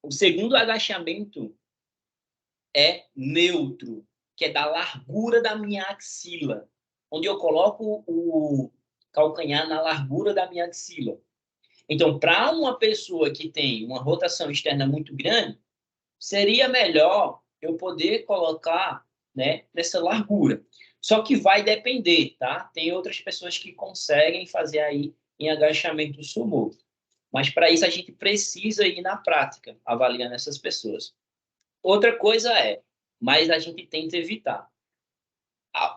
Speaker 1: O segundo agachamento é neutro, que é da largura da minha axila, onde eu coloco o calcanhar na largura da minha axila. Então, para uma pessoa que tem uma rotação externa muito grande, seria melhor eu poder colocar, né, nessa largura. Só que vai depender, tá? Tem outras pessoas que conseguem fazer aí em agachamento sumô. Mas para isso a gente precisa ir na prática, avaliando essas pessoas. Outra coisa mas a gente tenta evitar.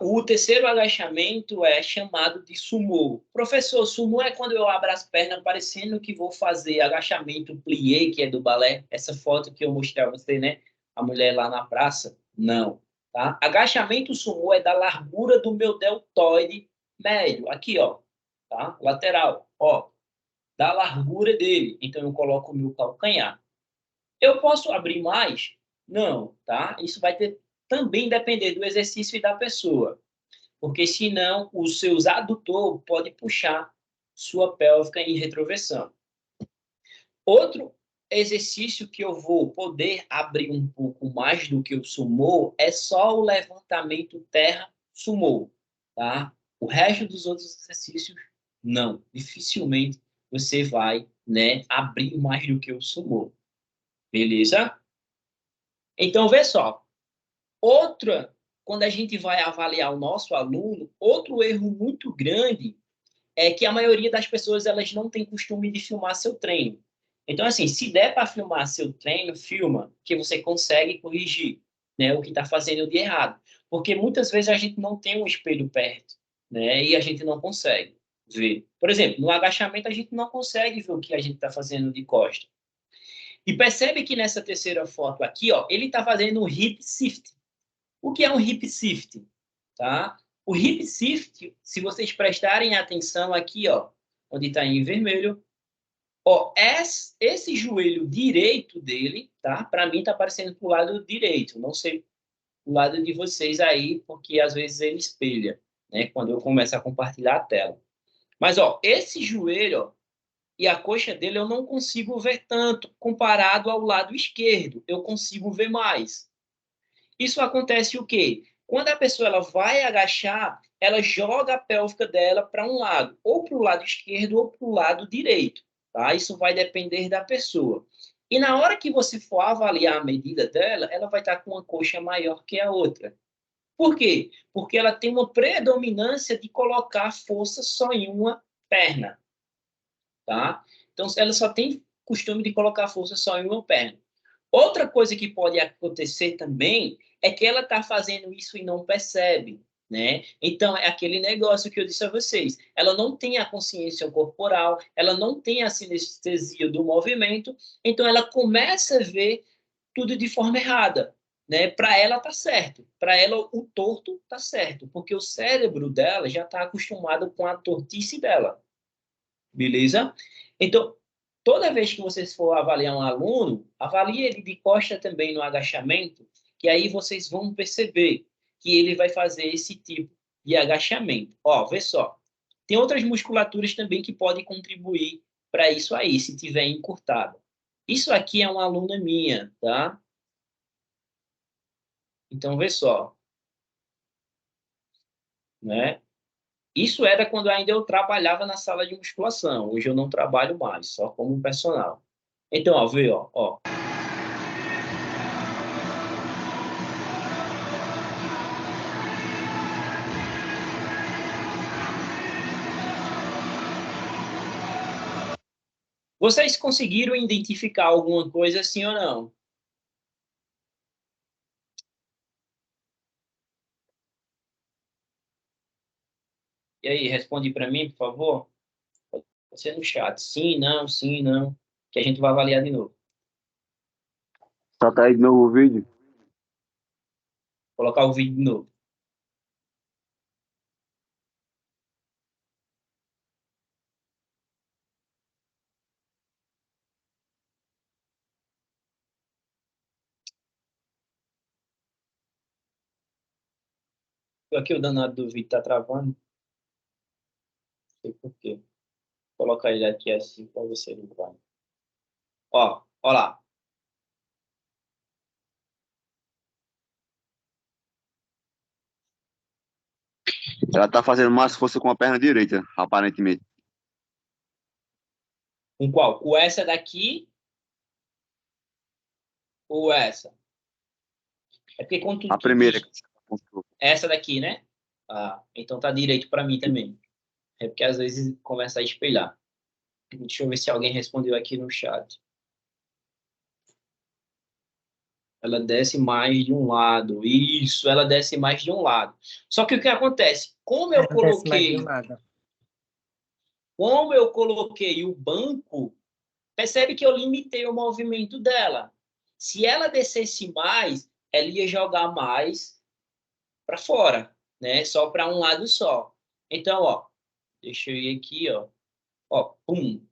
Speaker 1: O terceiro agachamento é chamado de sumô. Professor, sumô é quando eu abro as pernas parecendo que vou fazer agachamento plié, que é do balé. Essa foto que eu mostrei a você, né? A mulher lá na praça. Não. Tá? Agachamento sumô é da largura do meu deltoide médio. Aqui, ó. Tá? Lateral. Ó. Da largura dele. Então, eu coloco o meu calcanhar. Eu posso abrir mais? Não, tá? Isso vai também depender do exercício e da pessoa, porque senão o seu adutor pode puxar sua pélvica em retroversão. Outro exercício que eu vou poder abrir um pouco mais do que o sumô é só o levantamento terra-sumô, tá? O resto dos outros exercícios Não, dificilmente você vai, né, abrir mais do que o sumô. Beleza? Então, vê só. Outra, quando a gente vai avaliar o nosso aluno, outro erro muito grande é que a maioria das pessoas elas não tem costume de filmar seu treino. Então, assim, se der para filmar seu treino, filma, que você consegue corrigir, né, o que está fazendo de errado. Porque muitas vezes a gente não tem um espelho perto, né, e a gente não consegue ver. Por exemplo, no agachamento a gente não consegue ver o que a gente está fazendo de costa. E percebe que nessa terceira foto aqui, ó, ele está fazendo um hip shift. O que é um hip shift? Tá? O hip shift, se vocês prestarem atenção aqui, ó, onde está em vermelho, ó, esse joelho direito dele, tá? Para mim está aparecendo para o lado direito, não sei o lado de vocês aí, porque às vezes ele espelha, né? Quando eu começo a compartilhar a tela. Mas, ó, esse joelho, ó, e a coxa dele eu não consigo ver tanto comparado ao lado esquerdo. Eu consigo ver mais. Isso acontece o quê? Quando a pessoa ela vai agachar, ela joga a pélvica dela para um lado, ou para o lado esquerdo ou para o lado direito. Tá? Isso vai depender da pessoa. E na hora que você for avaliar a medida dela, ela vai estar com uma coxa maior que a outra. Por quê? Porque ela tem uma predominância de colocar força só em uma perna. Tá? Então, ela só tem costume de colocar força só em uma perna. Outra coisa que pode acontecer também é que ela está fazendo isso e não percebe, né? Então, é aquele negócio que eu disse a vocês. Ela não tem a consciência corporal, ela não tem a sinestesia do movimento, então ela começa a ver tudo de forma errada, né? Para ela tá certo, para ela o torto tá certo, porque o cérebro dela já está acostumado com a tortice dela, beleza? Então, toda vez que vocês for avaliar um aluno, avalie ele de costa também no agachamento, que aí vocês vão perceber que ele vai fazer esse tipo de agachamento. Ó, vê só. Tem outras musculaturas também que podem contribuir para isso aí, se tiver encurtado. Isso aqui é uma aluna minha, tá? Então, vê só, né? Isso era quando ainda eu trabalhava na sala de musculação. Hoje eu não trabalho mais, só como personal. Então, ó, vê, ó. Vocês conseguiram identificar alguma coisa assim ou não? E aí, responde para mim, por favor. Pode ser no chat. Sim, não. Que a gente vai avaliar de novo.
Speaker 4: Solta aí de novo o vídeo.
Speaker 1: Vou colocar o vídeo de novo. Aqui o danado do vídeo tá travando. Não sei por quê. Vou colocar ele aqui assim para você não vai. Ó lá.
Speaker 4: Ela tá fazendo mais força com a perna direita, aparentemente.
Speaker 1: Com qual? Com essa daqui ou essa? É porque quando
Speaker 4: A primeira.
Speaker 1: essa daqui, né? Ah, então tá direito para mim também. É porque às vezes começa a espelhar. Deixa eu ver se alguém respondeu aqui no chat. Ela desce mais de um lado. Isso, ela desce mais de um lado. Só que o que acontece? Como eu coloquei o banco, percebe que eu limitei o movimento dela. Se ela descesse mais, ela ia jogar mais para fora, né? Só para um lado só. Então, ó, deixa eu ir aqui, ó, pum.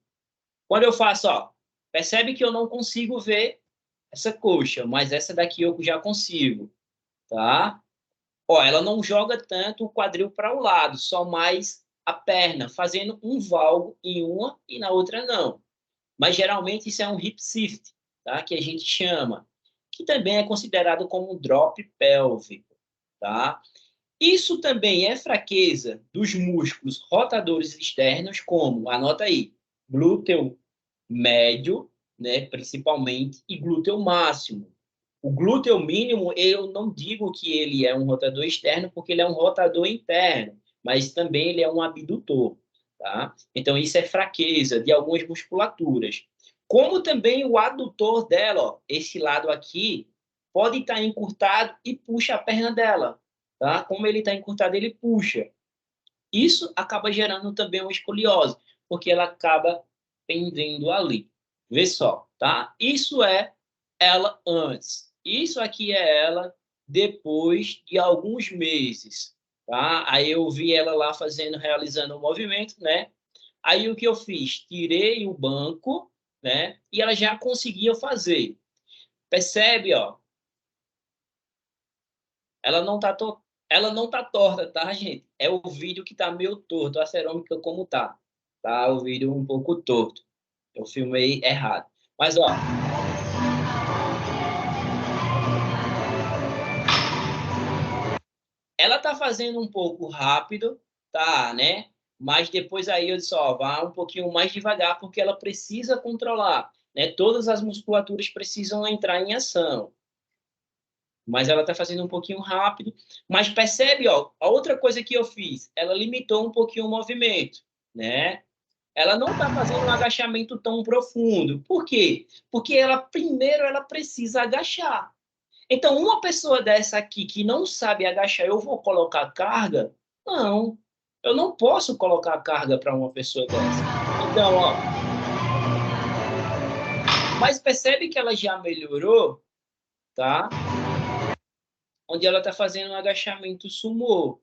Speaker 1: Quando eu faço, ó, percebe que eu não consigo ver essa coxa, mas essa daqui eu já consigo, tá? Ó, ela não joga tanto o quadril para o lado, só mais a perna, fazendo um valgo em uma e na outra não. Mas geralmente isso é um hip shift, tá? Que a gente chama, que também é considerado como um drop pélvico, tá? Isso também é fraqueza dos músculos rotadores externos, como, anota aí, glúteo médio, né, principalmente, e glúteo máximo. O glúteo mínimo, eu não digo que ele é um rotador externo, porque ele é um rotador interno, mas também ele é um abdutor, tá? Então, isso é fraqueza de algumas musculaturas. Como também o adutor dela, ó, esse lado aqui, pode estar encurtado e puxa a perna dela, tá? Como ele está encurtado, ele puxa. Isso acaba gerando também uma escoliose, porque ela acaba pendendo ali. Vê só, tá? Isso é ela antes. Isso aqui é ela depois de alguns meses, tá? Aí eu vi ela lá fazendo, realizando o movimento, né? Aí o que eu fiz? Tirei o banco, né? E ela já conseguia fazer. Percebe, ó? Ela não tá ela não tá torta, tá, gente? É o vídeo que tá meio torto, a cerâmica como tá. Tá o vídeo um pouco torto. Eu filmei errado. Mas, ó, ela tá fazendo um pouco rápido, tá, né? Mas depois aí eu disse, ó, vá um pouquinho mais devagar, porque ela precisa controlar, né? Todas as musculaturas precisam entrar em ação. Mas ela tá fazendo um pouquinho rápido. Mas percebe, ó, a outra coisa que eu fiz, ela limitou um pouquinho o movimento, né? Ela não está fazendo um agachamento tão profundo. Por quê? Porque ela primeiro ela precisa agachar. Então, uma pessoa dessa aqui que não sabe agachar, eu vou colocar carga? Não. Eu não posso colocar carga para uma pessoa dessa. Então, ó, mas percebe que ela já melhorou, tá? Onde ela está fazendo um agachamento sumô.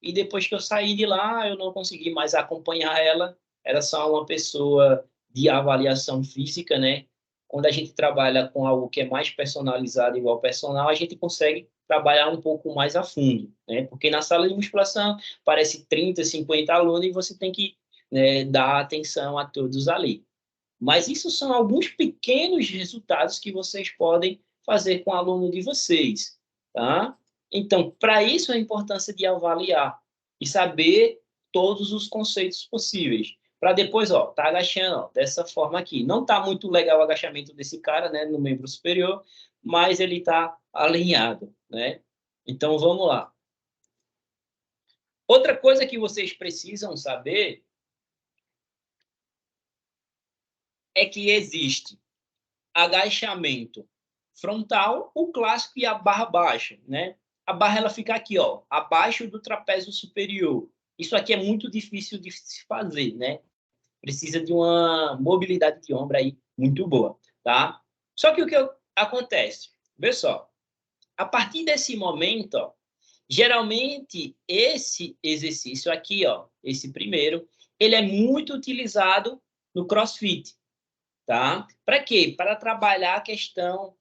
Speaker 1: E depois que eu saí de lá, eu não consegui mais acompanhar ela. Era só uma pessoa de avaliação física, né? Quando a gente trabalha com algo que é mais personalizado, igual personal, a gente consegue trabalhar um pouco mais a fundo, né? Porque na sala de musculação parece 30, 50 alunos e você tem que, né, dar atenção a todos ali. Mas isso são alguns pequenos resultados que vocês podem fazer com o aluno de vocês, tá? Então, para isso a importância de avaliar e saber todos os conceitos possíveis. Para depois, ó, tá agachando, ó, dessa forma aqui. Não tá muito legal o agachamento desse cara, né, no membro superior, mas ele tá alinhado, né? Então, vamos lá. Outra coisa que vocês precisam saber é que existe agachamento frontal, o clássico e a barra baixa, né? A barra ela fica aqui, ó, abaixo do trapézio superior. Isso aqui é muito difícil de se fazer, né? Precisa de uma mobilidade de ombro aí muito boa, tá? Só que o que acontece? Vê só, a partir desse momento, ó, geralmente esse exercício aqui, ó, esse primeiro, ele é muito utilizado no CrossFit, tá? Para quê? Para trabalhar a questão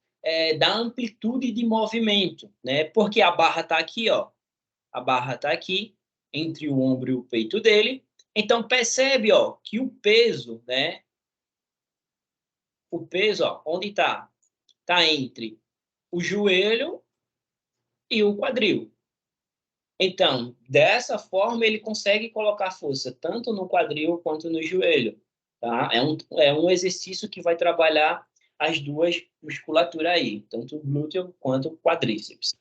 Speaker 1: da amplitude de movimento, né? Porque a barra está aqui, ó. A barra está aqui entre o ombro e o peito dele. Então percebe, ó, que o peso, né? O peso, ó, onde está? Está entre o joelho e o quadril. Então, dessa forma, ele consegue colocar força tanto no quadril quanto no joelho. Tá? É um exercício que vai trabalhar as duas musculaturas aí, tanto o glúteo quanto o quadríceps.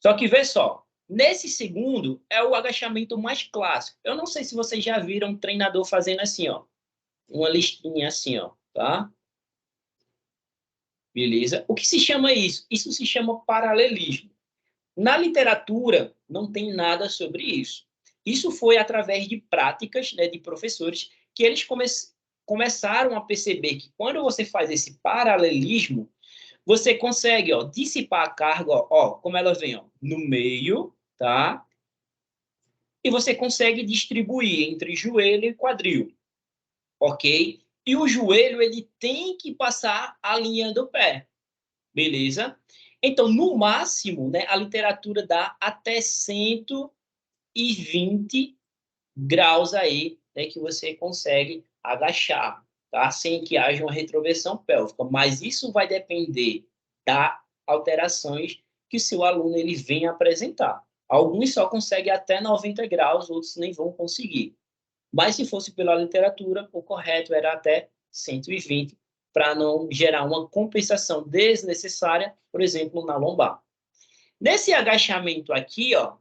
Speaker 1: Só que vê só, nesse segundo é o agachamento mais clássico. Eu não sei se vocês já viram um treinador fazendo assim, ó, uma listinha assim, ó, tá? Beleza? O que se chama isso? Isso se chama paralelismo. Na literatura, não tem nada sobre isso. Isso foi através de práticas, né, de professores que eles começaram a perceber que quando você faz esse paralelismo, você consegue, ó, dissipar a carga, ó, como ela vem, ó, no meio, tá? E você consegue distribuir entre joelho e quadril, ok? E o joelho, ele tem que passar a linha do pé, beleza? Então, no máximo, né, a literatura dá até 120 graus aí, né, que você consegue agachar, tá? Sem que haja uma retroversão pélvica. Mas isso vai depender das alterações que seu aluno ele vem apresentar. Alguns só conseguem até 90 graus, outros nem vão conseguir. Mas se fosse pela literatura, o correto era até 120, para não gerar uma compensação desnecessária, por exemplo, na lombar. Nesse agachamento aqui, ó,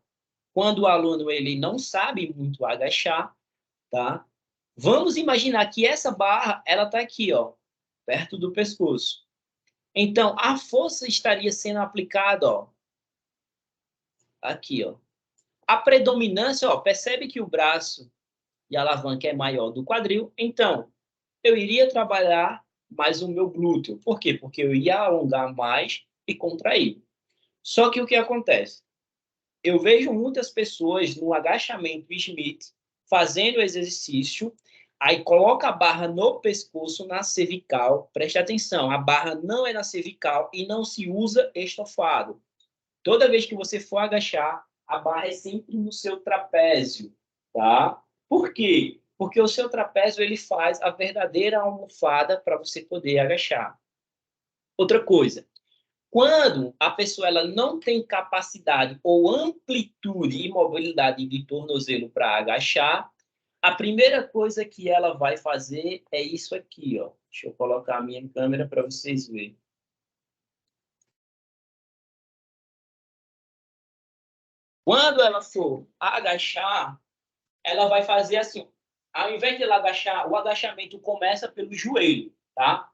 Speaker 1: quando o aluno ele não sabe muito agachar, tá? Vamos imaginar que essa barra, ela está aqui, ó, perto do pescoço. Então, a força estaria sendo aplicada, ó, aqui, ó. A predominância, ó, percebe que o braço e a alavanca é maior do quadril, então, eu iria trabalhar mais o meu glúteo. Por quê? Porque eu ia alongar mais e contrair. Só que o que acontece? Eu vejo muitas pessoas no agachamento Smith fazendo exercício, aí coloca a barra no pescoço, na cervical. Preste atenção, a barra não é na cervical e não se usa estofado. Toda vez que você for agachar, a barra é sempre no seu trapézio, tá? Por quê? Porque o seu trapézio ele faz a verdadeira almofada para você poder agachar. Outra coisa, quando a pessoa ela não tem capacidade ou amplitude e mobilidade de tornozelo para agachar, a primeira coisa que ela vai fazer é isso aqui, ó. Deixa eu colocar a minha câmera para vocês verem. Quando ela for agachar, ela vai fazer assim. Ao invés de ela agachar, o agachamento começa pelo joelho, tá?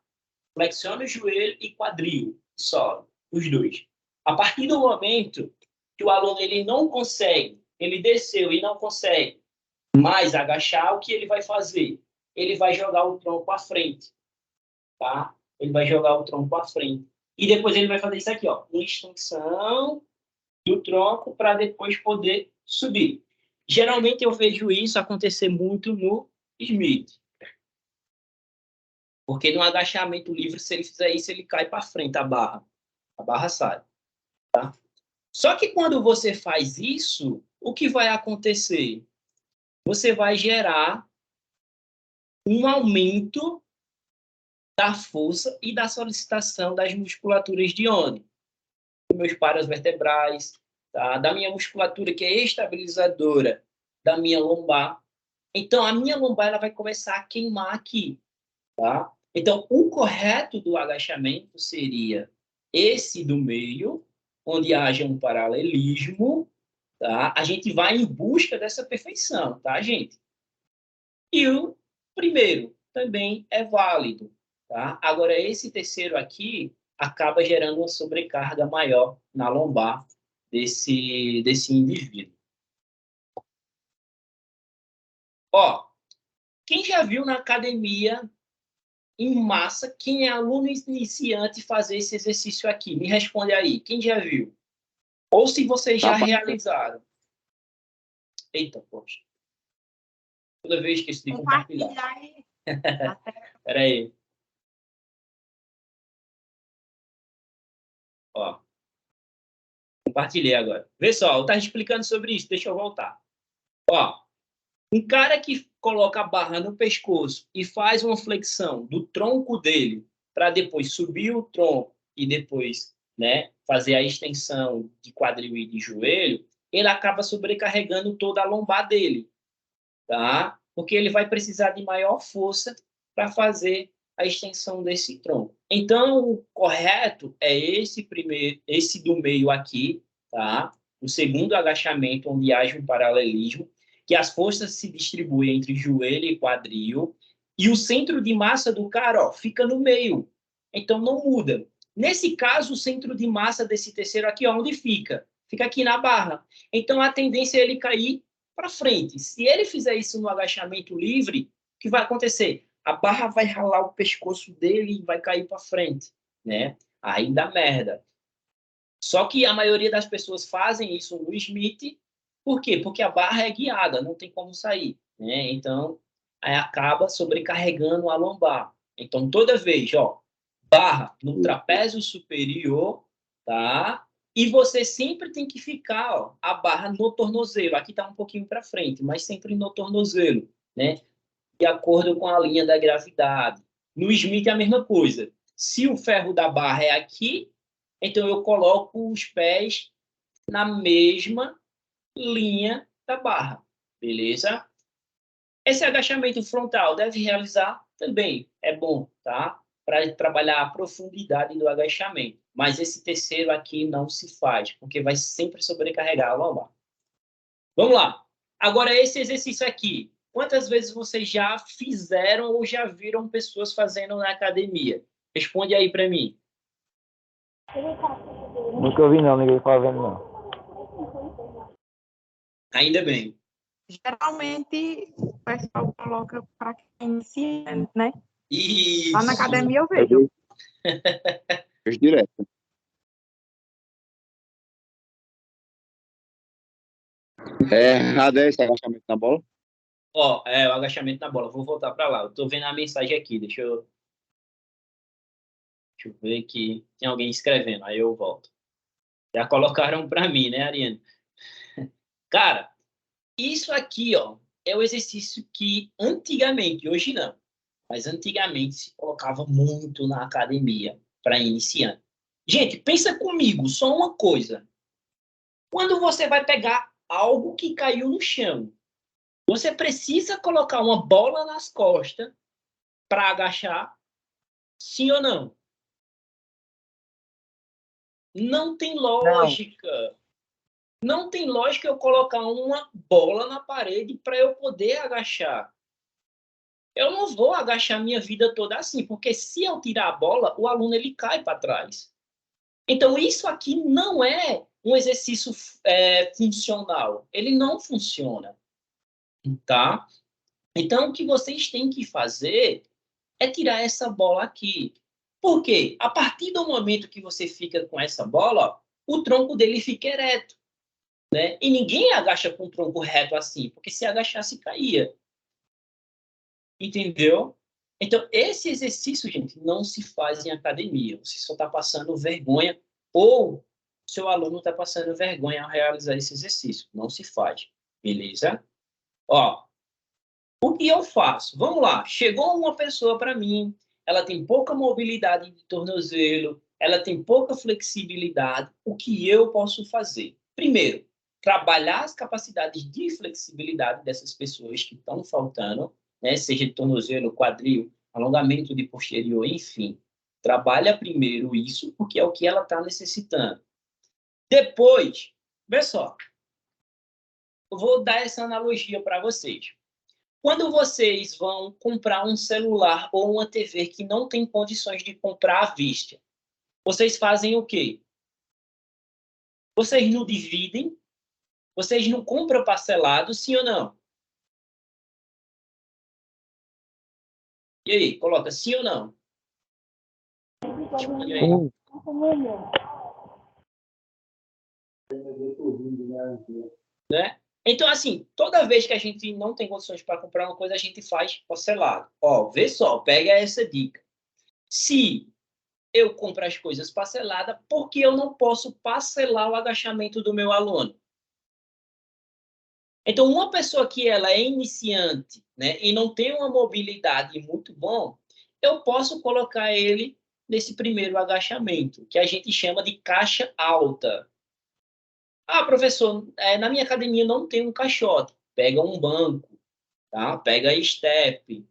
Speaker 1: Flexiona o joelho e quadril, só, os dois. A partir do momento que o aluno ele não consegue, ele desceu e não consegue mais agachar, o que ele vai fazer? Ele vai jogar o tronco à frente, tá? Ele vai jogar o tronco à frente. E depois ele vai fazer isso aqui, ó, uma extensão do tronco para depois poder subir. Geralmente eu vejo isso acontecer muito no Smith. Porque no agachamento livre, se ele fizer isso, ele cai para frente a barra sai. Tá? Só que quando você faz isso, o que vai acontecer? Você vai gerar um aumento da força e da solicitação das musculaturas de onde? Dos meus paravertebrais, tá? Da minha musculatura que é estabilizadora, da minha lombar. Então, a minha lombar ela vai começar a queimar aqui, tá? Então, o correto do agachamento seria esse do meio, onde haja um paralelismo, tá? A gente vai em busca dessa perfeição, tá, gente? E o primeiro também é válido, tá? Agora, esse terceiro aqui acaba gerando uma sobrecarga maior na lombar desse indivíduo. Ó, quem já viu na academia em massa, quem é aluno iniciante fazer esse exercício aqui? Me responde aí, quem já viu? Ou se vocês já realizaram. Eita, poxa. Toda vez que esqueço de compartilhar. Espera aí. Ó. Compartilhei agora. Vê só, eu estava explicando sobre isso, deixa eu voltar. Ó, um cara que coloca a barra no pescoço e faz uma flexão do tronco dele para depois subir o tronco e depois, né, fazer a extensão de quadril e de joelho, ele acaba sobrecarregando toda a lombar dele, tá? Porque ele vai precisar de maior força para fazer a extensão desse tronco. Então, o correto é esse do meio aqui, tá? O segundo agachamento, onde haja um paralelismo, que as forças se distribuem entre joelho e quadril, e o centro de massa do cara, ó, fica no meio. Então, não muda. Nesse caso, o centro de massa desse terceiro aqui, ó, onde fica? Fica aqui na barra. Então, a tendência é ele cair para frente. Se ele fizer isso no agachamento livre, o que vai acontecer? A barra vai ralar o pescoço dele e vai cair para frente, né? Aí dá merda. Só que a maioria das pessoas fazem isso no Smith. Por quê? Porque a barra é guiada, não tem como sair, né? Então, aí acaba sobrecarregando a lombar. Então, toda vez, ó, barra no trapézio superior, tá? E você sempre tem que ficar, ó, a barra no tornozelo. Aqui tá um pouquinho para frente, mas sempre no tornozelo, né? De acordo com a linha da gravidade. No Smith é a mesma coisa. Se o ferro da barra é aqui, Então, eu coloco os pés na mesma linha da barra, beleza? Esse agachamento frontal deve realizar também, é bom, tá? Para trabalhar a profundidade do agachamento. Mas esse terceiro aqui não se faz, porque vai sempre sobrecarregar a lombar. Vamos lá. Agora, esse exercício aqui. Quantas vezes vocês já fizeram ou já viram pessoas fazendo na academia? Responde aí para mim.
Speaker 3: Nunca ouvi não, ninguém fazendo não.
Speaker 1: Ainda bem.
Speaker 5: Geralmente, o pessoal coloca para quem inicia, né?
Speaker 1: Isso.
Speaker 5: Lá na academia eu vejo.
Speaker 4: Fez direto. É errado esse agachamento na bola?
Speaker 1: Ó, o agachamento na bola. Vou voltar para lá. Eu tô vendo a mensagem aqui. Deixa eu ver que tem alguém escrevendo. Aí eu volto. Já colocaram para mim, né, Ariane? Cara, isso aqui, ó, é o exercício que antigamente, hoje não, mas antigamente se colocava muito na academia para iniciante. Gente, pensa comigo, só uma coisa. Quando você vai pegar algo que caiu no chão, você precisa colocar uma bola nas costas para agachar? Sim ou não? Não tem lógica. Não tem lógica eu colocar uma bola na parede para eu poder agachar. Eu não vou agachar minha vida toda assim, porque se eu tirar a bola, o aluno ele cai para trás. Então, isso aqui não é um exercício funcional. Ele não funciona, tá? Então, o que vocês têm que fazer é tirar essa bola aqui. Por quê? A partir do momento que você fica com essa bola, o tronco dele fica ereto, né? E ninguém agacha com o tronco reto assim, porque se agachasse, caía. Entendeu? Então, esse exercício, gente, não se faz em academia. Você só está passando vergonha ou seu aluno está passando vergonha ao realizar esse exercício. Não se faz. Beleza? Ó, o que eu faço? Vamos lá. Chegou uma pessoa para mim, ela tem pouca mobilidade de tornozelo, ela tem pouca flexibilidade. O que eu posso fazer? Primeiro, trabalhar as capacidades de flexibilidade dessas pessoas que estão faltando, né? Seja de tornozelo, quadril, alongamento de posterior, enfim. Trabalha primeiro isso, porque é o que ela está necessitando. Depois, vê só, eu vou dar essa analogia para vocês. Quando vocês vão comprar um celular ou uma TV que não tem condições de comprar à vista, vocês fazem o quê? Vocês não dividem? Vocês não compram parcelado, sim ou não? E aí, coloca sim ou não? E aí? Né? Então, assim, toda vez que a gente não tem condições para comprar uma coisa, a gente faz parcelado. Ó, vê só, pega essa dica. Se eu compro as coisas parceladas, por que eu não posso parcelar o agachamento do meu aluno? Então, uma pessoa que ela é iniciante, né, e não tem uma mobilidade muito bom, eu posso colocar ele nesse primeiro agachamento, que a gente chama de caixa alta. Ah, professor, na minha academia não tem um caixote. Pega um banco, tá? Pega step.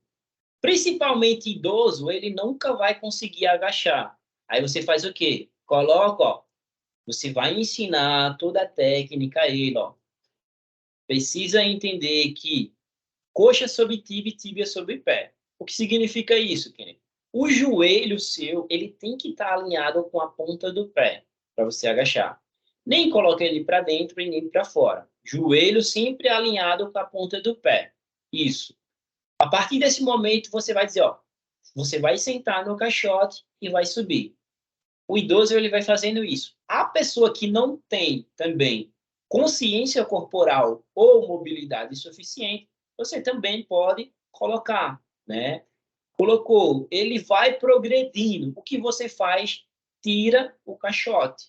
Speaker 1: Principalmente idoso, ele nunca vai conseguir agachar. Aí você faz o quê? Coloca, ó, você vai ensinar toda a técnica a ele, ó. Precisa entender que coxa sobre tíbia e tíbia sobre pé. O que significa isso, Kenneth? O joelho seu, ele tem que estar alinhado com a ponta do pé para você agachar. Nem coloca ele para dentro e nem para fora. Joelho sempre alinhado com a ponta do pé. Isso. A partir desse momento, você vai dizer, ó, você vai sentar no caixote e vai subir. O idoso, ele vai fazendo isso. A pessoa que não tem também consciência corporal ou mobilidade suficiente, você também pode colocar, né? Colocou, ele vai progredindo. O que você faz? Tira o caixote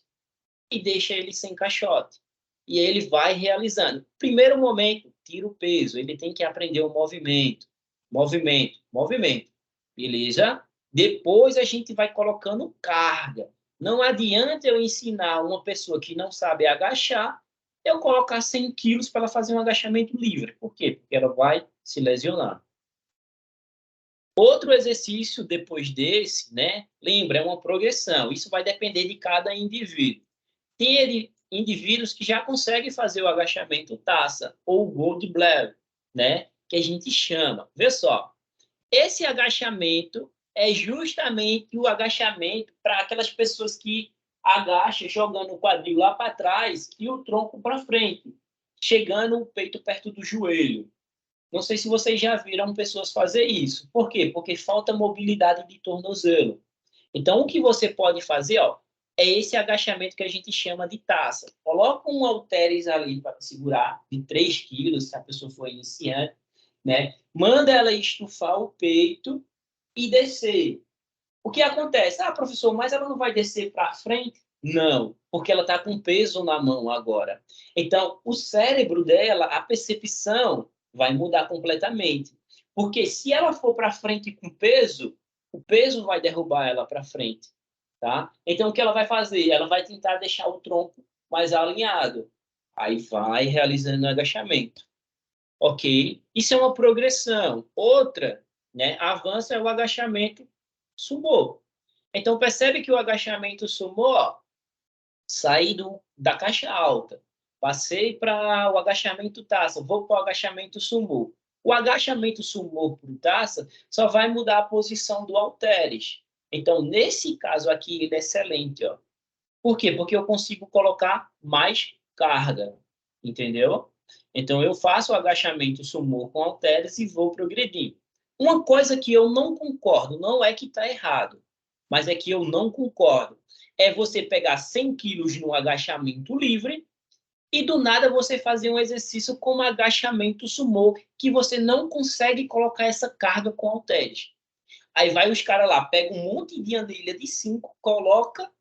Speaker 1: e deixa ele sem caixote. E ele vai realizando. Primeiro momento, tira o peso. Ele tem que aprender o movimento. Movimento, movimento. Beleza? Depois a gente vai colocando carga. Não adianta eu ensinar uma pessoa que não sabe agachar, eu colocar 100 quilos para ela fazer um agachamento livre. Por quê? Porque ela vai se lesionar. Outro exercício depois desse, né? Lembra, é uma progressão. Isso vai depender de cada indivíduo. Tem indivíduos que já conseguem fazer o agachamento taça ou o gold bladder, né? Que a gente chama. Vê só, esse agachamento é justamente o agachamento para aquelas pessoas que agacham jogando o quadril lá para trás e o tronco para frente, chegando o peito perto do joelho. Não sei se vocês já viram pessoas fazer isso. Por quê? Porque falta mobilidade de tornozelo. Então, o que você pode fazer, ó, é esse agachamento que a gente chama de taça. Coloca um halteres ali para segurar, de 3 quilos, se a pessoa for iniciante, né? Manda ela estufar o peito e descer. O que acontece? Ah, professor, mas ela não vai descer para frente? Não, porque ela está com peso na mão agora. Então, o cérebro dela, a percepção vai mudar completamente. Porque se ela for para frente com peso, o peso vai derrubar ela para frente, tá? Então, o que ela vai fazer? Ela vai tentar deixar o tronco mais alinhado. Aí vai realizando o agachamento. Ok? Isso é uma progressão. Outra, né, avanço é o agachamento sumô. Então, percebe que o agachamento sumô, ó, saí da caixa alta, passei para o agachamento taça, vou para o agachamento sumô. O agachamento sumô para o taça só vai mudar a posição do halteres. Então, nesse caso aqui, ele é excelente. Ó. Por quê? Porque eu consigo colocar mais carga, entendeu? Então, eu faço o agachamento sumô com halteres e vou progredindo. Uma coisa que eu não concordo, não é que está errado, mas é que eu não concordo, é você pegar 100 quilos no agachamento livre e do nada você fazer um exercício como agachamento sumô, que você não consegue colocar essa carga com halteres. Aí vai os caras lá, pega um monte de anilha de 5, coloca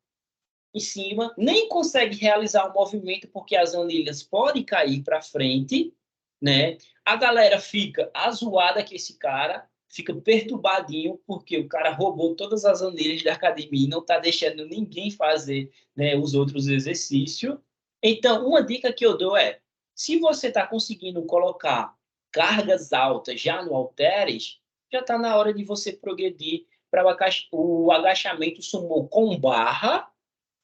Speaker 1: em cima, nem consegue realizar o movimento porque as anilhas podem cair para frente, né? A galera fica azoada com esse cara, fica perturbadinho porque o cara roubou todas as anilhas da academia e não está deixando ninguém fazer, né, os outros exercícios. Então, uma dica que eu dou é, se você está conseguindo colocar cargas altas já no halteres, já está na hora de você progredir para o agachamento sumô com barra,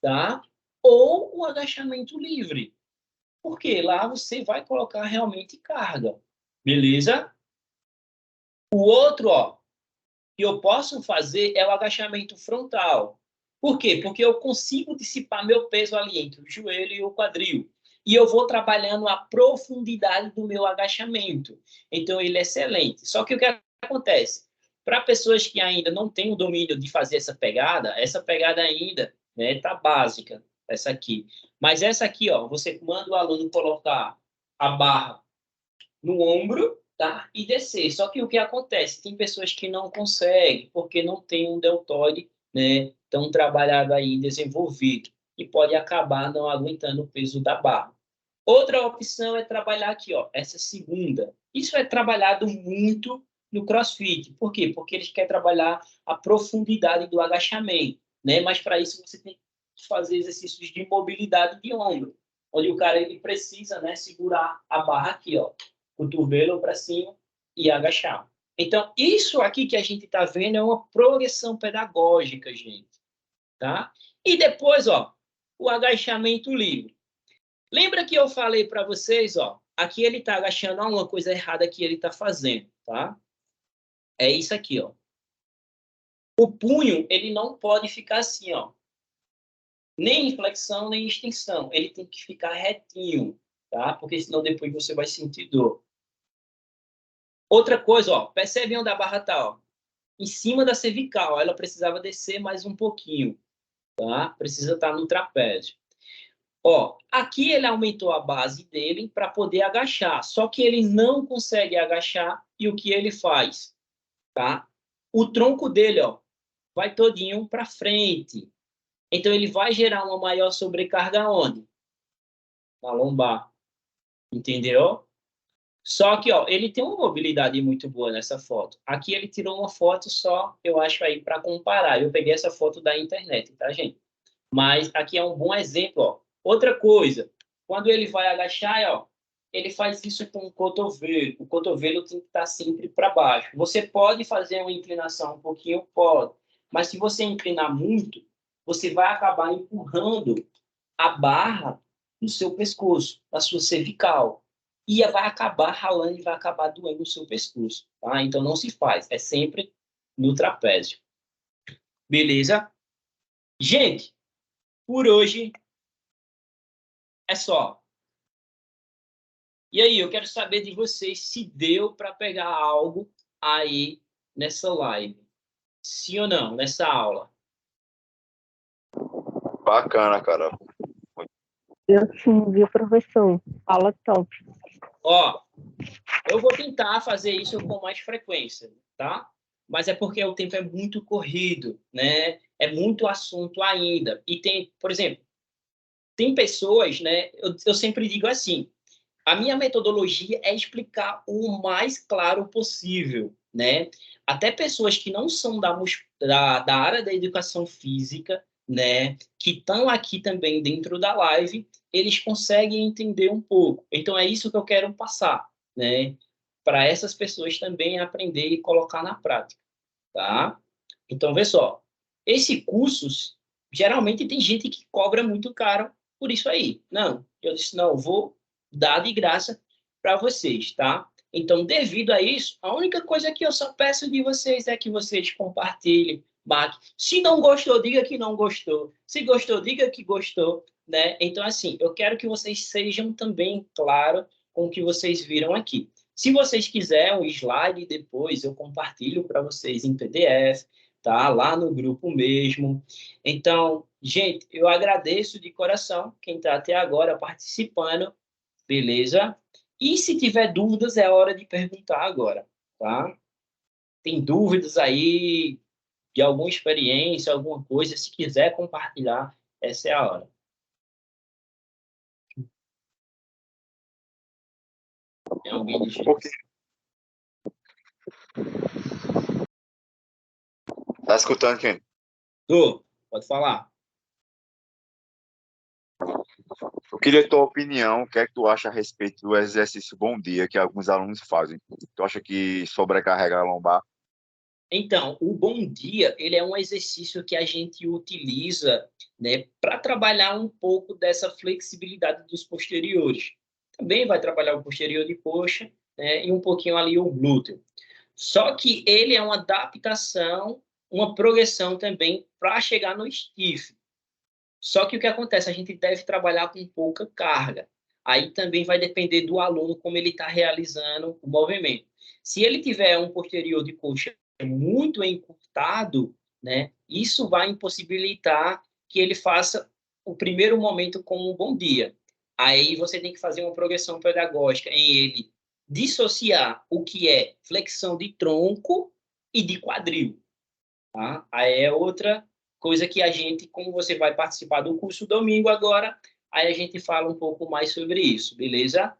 Speaker 1: tá? Ou o agachamento livre. Porque lá você vai colocar realmente carga. Beleza? O outro, ó, que eu posso fazer é o agachamento frontal. Por quê? Porque eu consigo dissipar meu peso ali entre o joelho e o quadril. E eu vou trabalhando a profundidade do meu agachamento. Então, ele é excelente. Só que o que acontece? Para pessoas que ainda não têm o domínio de fazer essa pegada ainda tá básica, essa aqui. Mas essa aqui, ó, você manda o aluno colocar a barra no ombro, tá? E descer. Só que o que acontece? Tem pessoas que não conseguem, porque não tem um deltoide, né, tão trabalhado aí, desenvolvido, e pode acabar não aguentando o peso da barra. Outra opção é trabalhar aqui, ó, essa segunda. Isso é trabalhado muito no CrossFit. Por quê? Porque eles querem trabalhar a profundidade do agachamento, né? Mas para isso você tem que fazer exercícios de mobilidade de ombro, onde o cara ele precisa, né, segurar a barra aqui, ó, cotovelo para cima e agachar. Então, isso aqui que a gente está vendo é uma progressão pedagógica, gente, tá? E depois, ó, o agachamento livre. Lembra que eu falei para vocês, ó, aqui ele está agachando, ó, uma coisa errada que ele está fazendo, tá? É isso aqui, ó. O punho, ele não pode ficar assim, ó. Nem em flexão, nem em extensão. Ele tem que ficar retinho, tá? Porque senão depois você vai sentir dor. Outra coisa, ó, percebe onde a barra tá, ó. Em cima da cervical, ela precisava descer mais um pouquinho, tá? Precisa estar no trapézio. Ó, aqui ele aumentou a base dele para poder agachar, só que ele não consegue agachar e o que ele faz, tá? O tronco dele, ó, vai todinho para frente. Então ele vai gerar uma maior sobrecarga onde? Na lombar. Entendeu? Só que, ó, ele tem uma mobilidade muito boa nessa foto. Aqui ele tirou uma foto só, eu acho aí para comparar. Eu peguei essa foto da internet, tá, gente? Mas aqui é um bom exemplo, ó. Outra coisa, quando ele vai agachar, ó, ele faz isso com o cotovelo tem que estar sempre para baixo. Você pode fazer uma inclinação um pouquinho, pode, mas se você inclinar muito, você vai acabar empurrando a barra no seu pescoço, na sua cervical, e vai acabar ralando e vai acabar doendo o seu pescoço, tá? Então não se faz, é sempre no trapézio. Beleza? Gente, por hoje é só. E aí, eu quero saber de vocês se deu para pegar algo aí nessa live. Sim ou não, nessa aula?
Speaker 6: Bacana, cara.
Speaker 7: Eu sim, viu, professor? Aula top.
Speaker 1: Ó, eu vou tentar fazer isso com mais frequência, tá? Mas é porque o tempo é muito corrido, né? É muito assunto ainda. E tem, por exemplo, tem pessoas, né? Eu sempre digo assim, a minha metodologia é explicar o mais claro possível, né? Até pessoas que não são da área da educação física, né? Que estão aqui também dentro da live, eles conseguem entender um pouco. Então, é isso que eu quero passar, né? Para essas pessoas também aprender e colocar na prática, tá? Então, vê só. Esse curso, geralmente tem gente que cobra muito caro por isso aí. Não, eu disse, não, eu vou dar de graça para vocês, tá? Então, devido a isso, a única coisa que eu só peço de vocês é que vocês compartilhem, marquem. Se não gostou, diga que não gostou. Se gostou, diga que gostou, né? Então, assim, eu quero que vocês sejam também claros com o que vocês viram aqui. Se vocês quiserem um slide depois, eu compartilho para vocês em PDF, tá? Lá no grupo mesmo. Então, gente, eu agradeço de coração quem está até agora participando, beleza? E se tiver dúvidas, é hora de perguntar agora, tá? Tem dúvidas aí de alguma experiência, alguma coisa, se quiser compartilhar, essa é a hora. Tem alguém de
Speaker 6: Ok. Tá escutando quem?
Speaker 1: Tô, pode falar.
Speaker 6: Eu queria tua opinião. O que é que tu acha a respeito do exercício Bom Dia que alguns alunos fazem? Tu acha que sobrecarrega a lombar?
Speaker 1: Então, o Bom Dia, ele é um exercício que a gente utiliza, né, para trabalhar um pouco dessa flexibilidade dos posteriores. Também vai trabalhar o posterior de coxa, né, e um pouquinho ali o glúteo. Só que ele é uma adaptação, uma progressão também para chegar no stiff. Só que o que acontece? A gente deve trabalhar com pouca carga. Aí também vai depender do aluno como ele está realizando o movimento. Se ele tiver um posterior de coxa muito encurtado, né, isso vai impossibilitar que ele faça o primeiro momento como um bom dia. Aí você tem que fazer uma progressão pedagógica em ele dissociar o que é flexão de tronco e de quadril. Tá? Aí é outra coisa que a gente, como você vai participar do curso domingo agora, aí a gente fala um pouco mais sobre isso, beleza?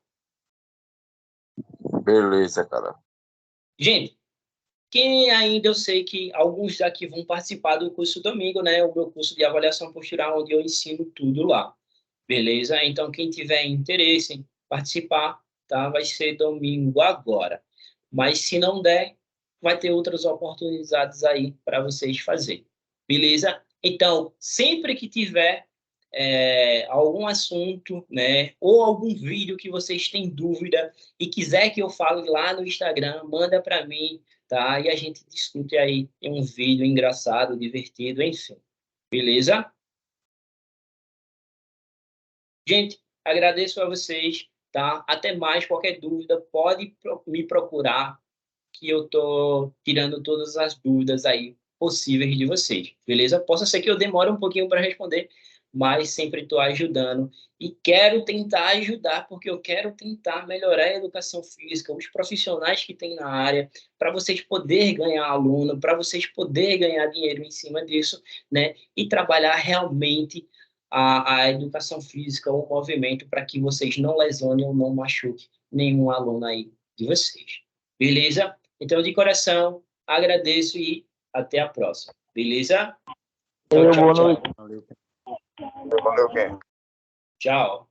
Speaker 6: Beleza, cara.
Speaker 1: Gente, quem ainda eu sei que alguns daqui vão participar do curso domingo, né? O meu curso de avaliação postural, onde eu ensino tudo lá, beleza? Então, quem tiver interesse em participar, tá? Vai ser domingo agora. Mas se não der, vai ter outras oportunidades aí para vocês fazerem. Beleza? Então, sempre que tiver algum assunto, né, ou algum vídeo que vocês têm dúvida e quiser que eu fale lá no Instagram, manda para mim, tá? E a gente discute aí em um vídeo engraçado, divertido, enfim. Beleza? Gente, agradeço a vocês, tá? Até mais, qualquer dúvida, pode me procurar, que eu tô tirando todas as dúvidas aí possíveis de vocês, beleza? Possa ser que eu demore um pouquinho para responder, mas sempre estou ajudando e quero tentar ajudar, porque eu quero tentar melhorar a educação física, os profissionais que tem na área, para vocês poderem ganhar aluno, para vocês poderem ganhar dinheiro em cima disso, né? E trabalhar realmente a educação física, o movimento, para que vocês não lesionem ou não machuquem nenhum aluno aí de vocês. Beleza? Então, de coração, agradeço e até a próxima. Beleza? Tchau,
Speaker 3: Boa
Speaker 1: tchau,
Speaker 3: noite.
Speaker 1: tchau.
Speaker 2: Valeu.
Speaker 6: Valeu, quem?
Speaker 1: Tchau.